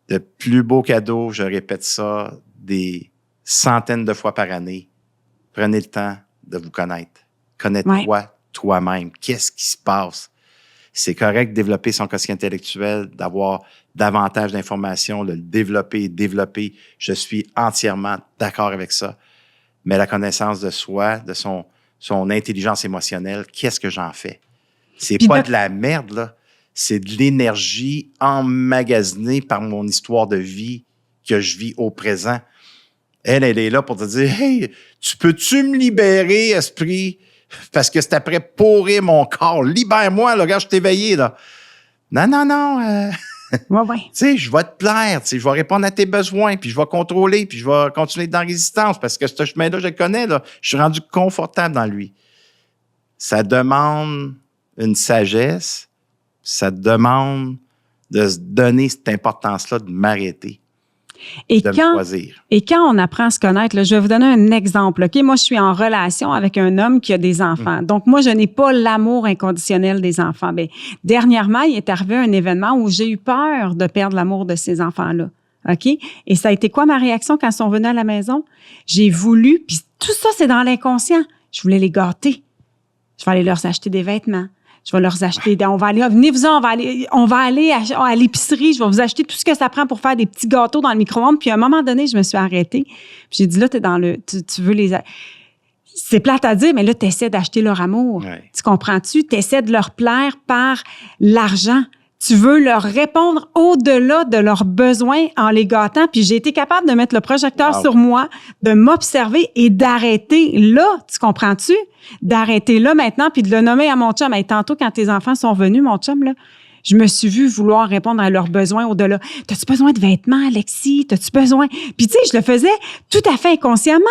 Le plus beau cadeau, je répète ça des centaines de fois par année. Prenez le temps de vous connaître. Connais-toi toi-même. Qu'est-ce qui se passe? C'est correct de développer son quotient intellectuel, d'avoir davantage d'informations, de le développer. Je suis entièrement d'accord avec ça. Mais la connaissance de soi, de son intelligence émotionnelle, qu'est-ce que j'en fais? C'est pas de la merde, là. C'est de l'énergie emmagasinée par mon histoire de vie que je vis au présent. Elle est là pour te dire, « Hey, peux-tu me libérer, esprit? Parce que c'est après pourrir mon corps. Libère-moi, là, regarde, je t'ai éveillé, là. » Non. Ouais. Tu sais, je vais te plaire, tu sais, je vais répondre à tes besoins, puis je vais contrôler, puis je vais continuer dans la résistance, parce que ce chemin-là, je le connais, là. Je suis rendu confortable dans lui. Ça demande une sagesse, ça demande de se donner cette importance-là, de m'arrêter. Et quand on apprend à se connaître, là, je vais vous donner un exemple. OK? Moi, je suis en relation avec un homme qui a des enfants. Donc, moi, je n'ai pas l'amour inconditionnel des enfants. Bien, dernièrement, il est arrivé un événement où j'ai eu peur de perdre l'amour de ces enfants-là. OK? Et ça a été quoi ma réaction quand ils sont venus à la maison? J'ai voulu, puis tout ça, c'est dans l'inconscient. Je voulais les gâter. Je vais aller leur acheter des vêtements. Je vais leur acheter, venez-vous-en, on va aller à l'épicerie, je vais vous acheter tout ce que ça prend pour faire des petits gâteaux dans le micro-ondes. Puis à un moment donné, je me suis arrêtée. Puis j'ai dit, là, tu veux les... C'est plate à dire, mais là, tu essaies d'acheter leur amour. Ouais. Tu comprends-tu? Tu essaies de leur plaire par l'argent. Tu veux leur répondre au-delà de leurs besoins en les gâtant. Puis j'ai été capable de mettre le projecteur sur moi, de m'observer et d'arrêter là. Tu comprends-tu? D'arrêter là maintenant puis de le nommer à mon chum. Et tantôt, quand tes enfants sont venus, mon chum, là, je me suis vue vouloir répondre à leurs besoins au-delà. T'as-tu besoin de vêtements, Alexis? T'as-tu besoin? Puis tu sais, je le faisais tout à fait inconsciemment.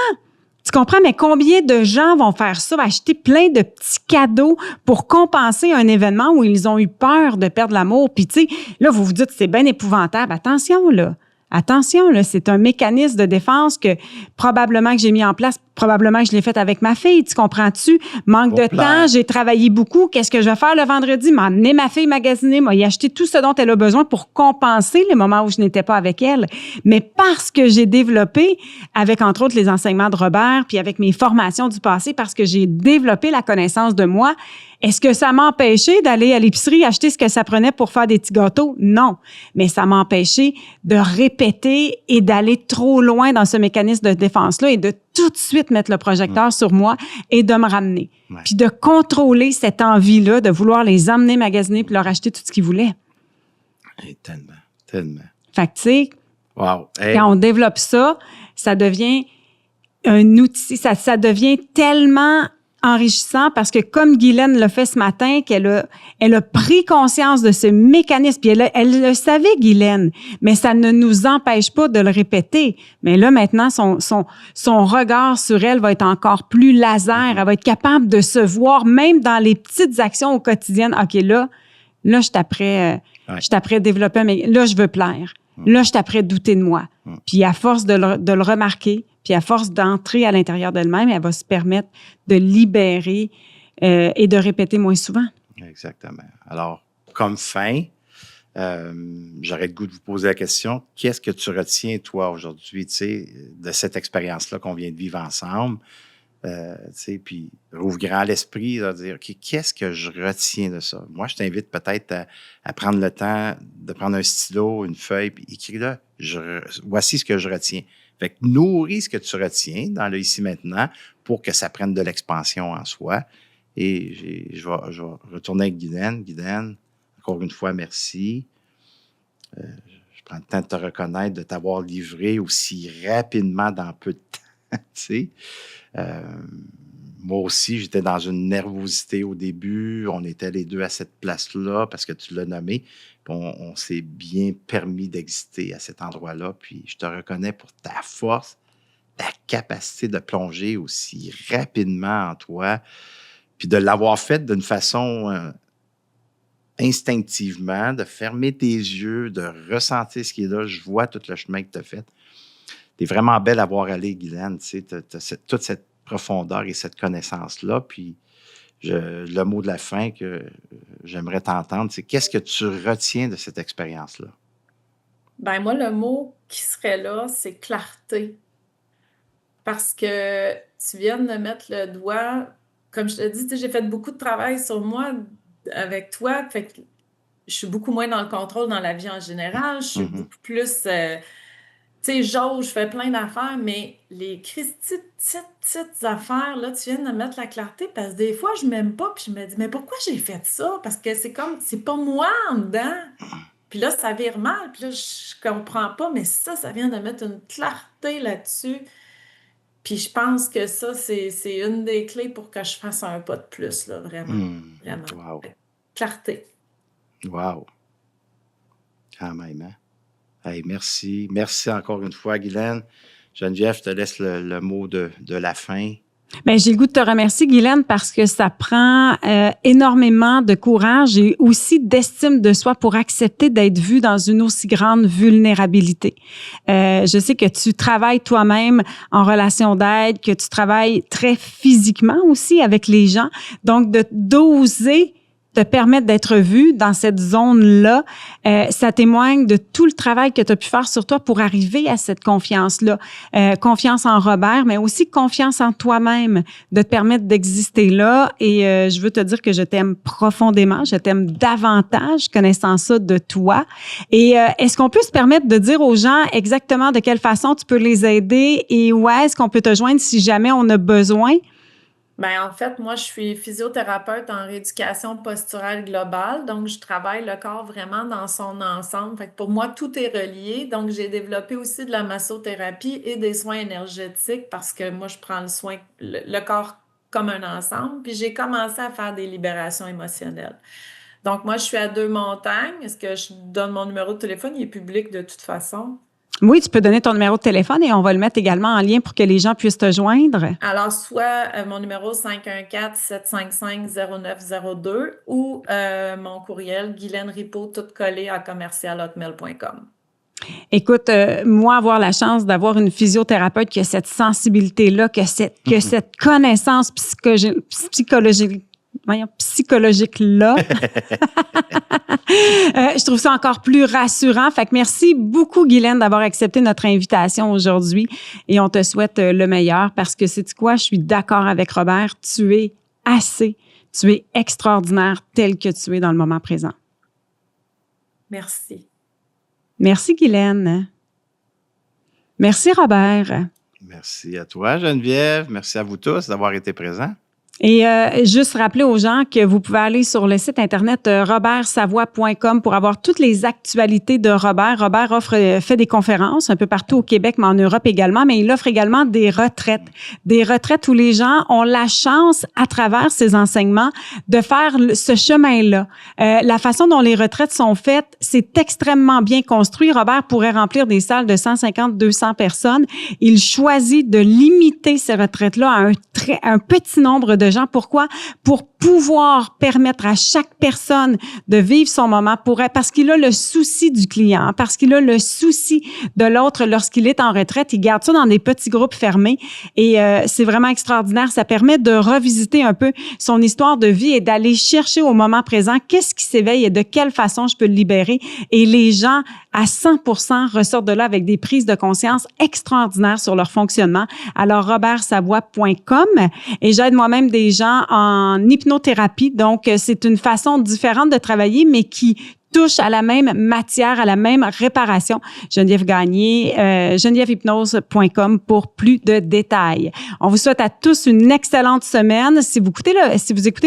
Tu comprends? Mais combien de gens vont faire ça, acheter plein de petits cadeaux pour compenser un événement où ils ont eu peur de perdre l'amour? Puis, tu sais, là, vous vous dites, c'est bien épouvantable. Attention, là, c'est un mécanisme de défense que probablement que j'ai mis en place, probablement que je l'ai fait avec ma fille. Tu comprends-tu? Manque de temps, j'ai travaillé beaucoup. Qu'est-ce que je vais faire le vendredi? M'emmener ma fille magasiner, y acheter tout ce dont elle a besoin pour compenser les moments où je n'étais pas avec elle. Mais parce que j'ai développé, avec entre autres les enseignements de Robert, puis avec mes formations du passé, parce que j'ai développé la connaissance de moi, est-ce que ça m'a empêché d'aller à l'épicerie acheter ce que ça prenait pour faire des petits gâteaux? Non. Mais ça m'a empêché de répéter et d'aller trop loin dans ce mécanisme de défense-là et de tout de suite mettre le projecteur sur moi et de me ramener. Ouais. Puis de contrôler cette envie-là, de vouloir les emmener magasiner puis leur acheter tout ce qu'ils voulaient. Hey, tellement. Fait que, tu sais, wow. Quand on développe ça, ça devient un outil, ça devient tellement enrichissant parce que comme Guylaine l'a fait ce matin, elle a pris conscience de ce mécanisme, puis elle le savait, Guylaine, mais ça ne nous empêche pas de le répéter. Mais là, maintenant, son regard sur elle va être encore plus laser. Elle va être capable de se voir, même dans les petites actions au quotidien. OK, là, je suis après développer, mais là, je veux plaire. Là, je suis après douter de moi. Puis à force de le remarquer, puis à force d'entrer à l'intérieur d'elle-même, elle va se permettre de libérer et de répéter moins souvent. Exactement. Alors, comme fin, j'aurais le goût de vous poser la question, qu'est-ce que tu retiens, toi, aujourd'hui, tu sais, de cette expérience-là qu'on vient de vivre ensemble? Tu sais, puis rouvre grand l'esprit, de dire, OK, qu'est-ce que je retiens de ça? Moi, je t'invite peut-être à prendre le temps de prendre un stylo, une feuille, puis écrire là, voici ce que je retiens. Fait que nourris ce que tu retiens dans le ici maintenant pour que ça prenne de l'expansion en soi. Et je vais retourner avec Guylaine. Guylaine, encore une fois, merci. Je prends le temps de te reconnaître, de t'avoir livré aussi rapidement dans peu de temps. Tu sais. Moi aussi, j'étais dans une nervosité au début. On était les deux à cette place-là parce que tu l'as nommé. Puis on s'est bien permis d'exister à cet endroit-là. Puis je te reconnais pour ta force, ta capacité de plonger aussi rapidement en toi, puis de l'avoir fait d'une façon instinctivement, de fermer tes yeux, de ressentir ce qui est là. Je vois tout le chemin que tu as fait. Tu es vraiment belle à voir aller, Guylaine. Tu sais, tu as toute cette profondeur et cette connaissance-là. Puis le mot de la fin que j'aimerais t'entendre, c'est qu'est-ce que tu retiens de cette expérience-là? Ben moi, le mot qui serait là, c'est clarté. Parce que tu viens de mettre le doigt, comme je te dis, j'ai fait beaucoup de travail sur moi avec toi, fait que je suis beaucoup moins dans le contrôle dans la vie en général, je suis beaucoup plus... tu sais, je fais plein d'affaires, mais les petites affaires, là, tu viens de mettre la clarté parce que des fois, je m'aime pas, puis je me dis, mais pourquoi j'ai fait ça? Parce que c'est comme, c'est pas moi en dedans. Puis là, ça vire mal, puis là, je comprends pas, mais ça vient de mettre une clarté là-dessus. Puis je pense que ça, c'est une des clés pour que je fasse un pas de plus, là, vraiment. Vraiment. Wow. Clarté. Wow. Quand même, hein? Hey, merci. Merci encore une fois, Guylaine. Geneviève, je te laisse le mot de la fin. Bien, j'ai le goût de te remercier, Guylaine, parce que ça prend énormément de courage et aussi d'estime de soi pour accepter d'être vue dans une aussi grande vulnérabilité. Je sais que tu travailles toi-même en relation d'aide, que tu travailles très physiquement aussi avec les gens. Donc, d'oser te permettre d'être vu dans cette zone-là, ça témoigne de tout le travail que tu as pu faire sur toi pour arriver à cette confiance-là. Confiance en Robert, mais aussi confiance en toi-même, de te permettre d'exister là. Et je veux te dire que je t'aime profondément, je t'aime davantage, connaissant ça de toi. Et est-ce qu'on peut se permettre de dire aux gens exactement de quelle façon tu peux les aider et où est-ce qu'on peut te joindre si jamais on a besoin? En fait, moi, je suis physiothérapeute en rééducation posturale globale, donc je travaille le corps vraiment dans son ensemble. Fait que pour moi, tout est relié. Donc, j'ai développé aussi de la massothérapie et des soins énergétiques parce que moi, je prends le corps comme un ensemble. Puis, j'ai commencé à faire des libérations émotionnelles. Donc, moi, je suis à Deux-Montagnes. Est-ce que je donne mon numéro de téléphone? Il est public de toute façon. Oui, tu peux donner ton numéro de téléphone et on va le mettre également en lien pour que les gens puissent te joindre. Alors, soit mon numéro 514-755-0902 ou mon courriel Guylaine Ripaud, tout collé à @hotmail.com. Écoute, moi, avoir la chance d'avoir une physiothérapeute qui a cette sensibilité-là, que cette connaissance psychologique-là, je trouve ça encore plus rassurant. Fait que merci beaucoup, Guylaine, d'avoir accepté notre invitation aujourd'hui et on te souhaite le meilleur parce que, sais-tu quoi, je suis d'accord avec Robert, tu es extraordinaire tel que tu es dans le moment présent. Merci. Merci, Guylaine. Merci, Robert. Merci à toi, Geneviève. Merci à vous tous d'avoir été présents. Et juste rappeler aux gens que vous pouvez aller sur le site internet robertsavoie.com pour avoir toutes les actualités de Robert. Robert fait des conférences un peu partout au Québec, mais en Europe également, mais il offre également des retraites où les gens ont la chance, à travers ses enseignements, de faire ce chemin-là. La façon dont les retraites sont faites, c'est extrêmement bien construit. Robert pourrait remplir des salles de 150-200 personnes. Il choisit de limiter ces retraites-là à un petit nombre de gens. Pourquoi? Pour pouvoir permettre à chaque personne de vivre son moment parce qu'il a le souci du client, parce qu'il a le souci de l'autre lorsqu'il est en retraite. Il garde ça dans des petits groupes fermés et c'est vraiment extraordinaire. Ça permet de revisiter un peu son histoire de vie et d'aller chercher au moment présent qu'est-ce qui s'éveille et de quelle façon je peux le libérer. Et les gens, à 100%, ressortent de là avec des prises de conscience extraordinaires sur leur fonctionnement. Alors, robertsavoie.com et j'aide moi-même des gens en hypnothérapie. Donc, c'est une façon différente de travailler, mais qui touche à la même matière, à la même réparation. Geneviève Gagné, genevièvehypnose.com pour plus de détails. On vous souhaite à tous une excellente semaine. Si vous écoutez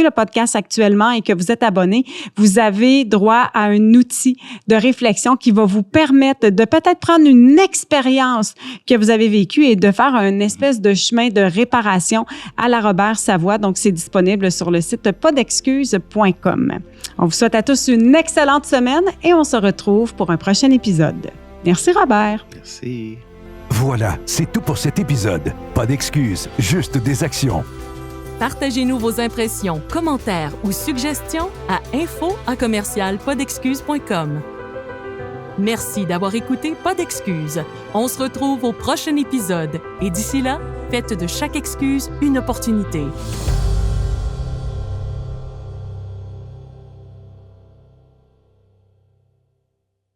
le podcast actuellement et que vous êtes abonné, vous avez droit à un outil de réflexion qui va vous permettre de peut-être prendre une expérience que vous avez vécue et de faire un espèce de chemin de réparation à la Robert Savoie. Donc, c'est disponible sur le site pasdexcuses.com. On vous souhaite à tous une excellente semaine et on se retrouve pour un prochain épisode. Merci Robert. Merci. Voilà, c'est tout pour cet épisode. Pas d'excuses, juste des actions. Partagez-nous vos impressions, commentaires ou suggestions à info@commercialpasdexcuses.com. Merci d'avoir écouté Pas d'excuses. On se retrouve au prochain épisode et d'ici là, faites de chaque excuse une opportunité.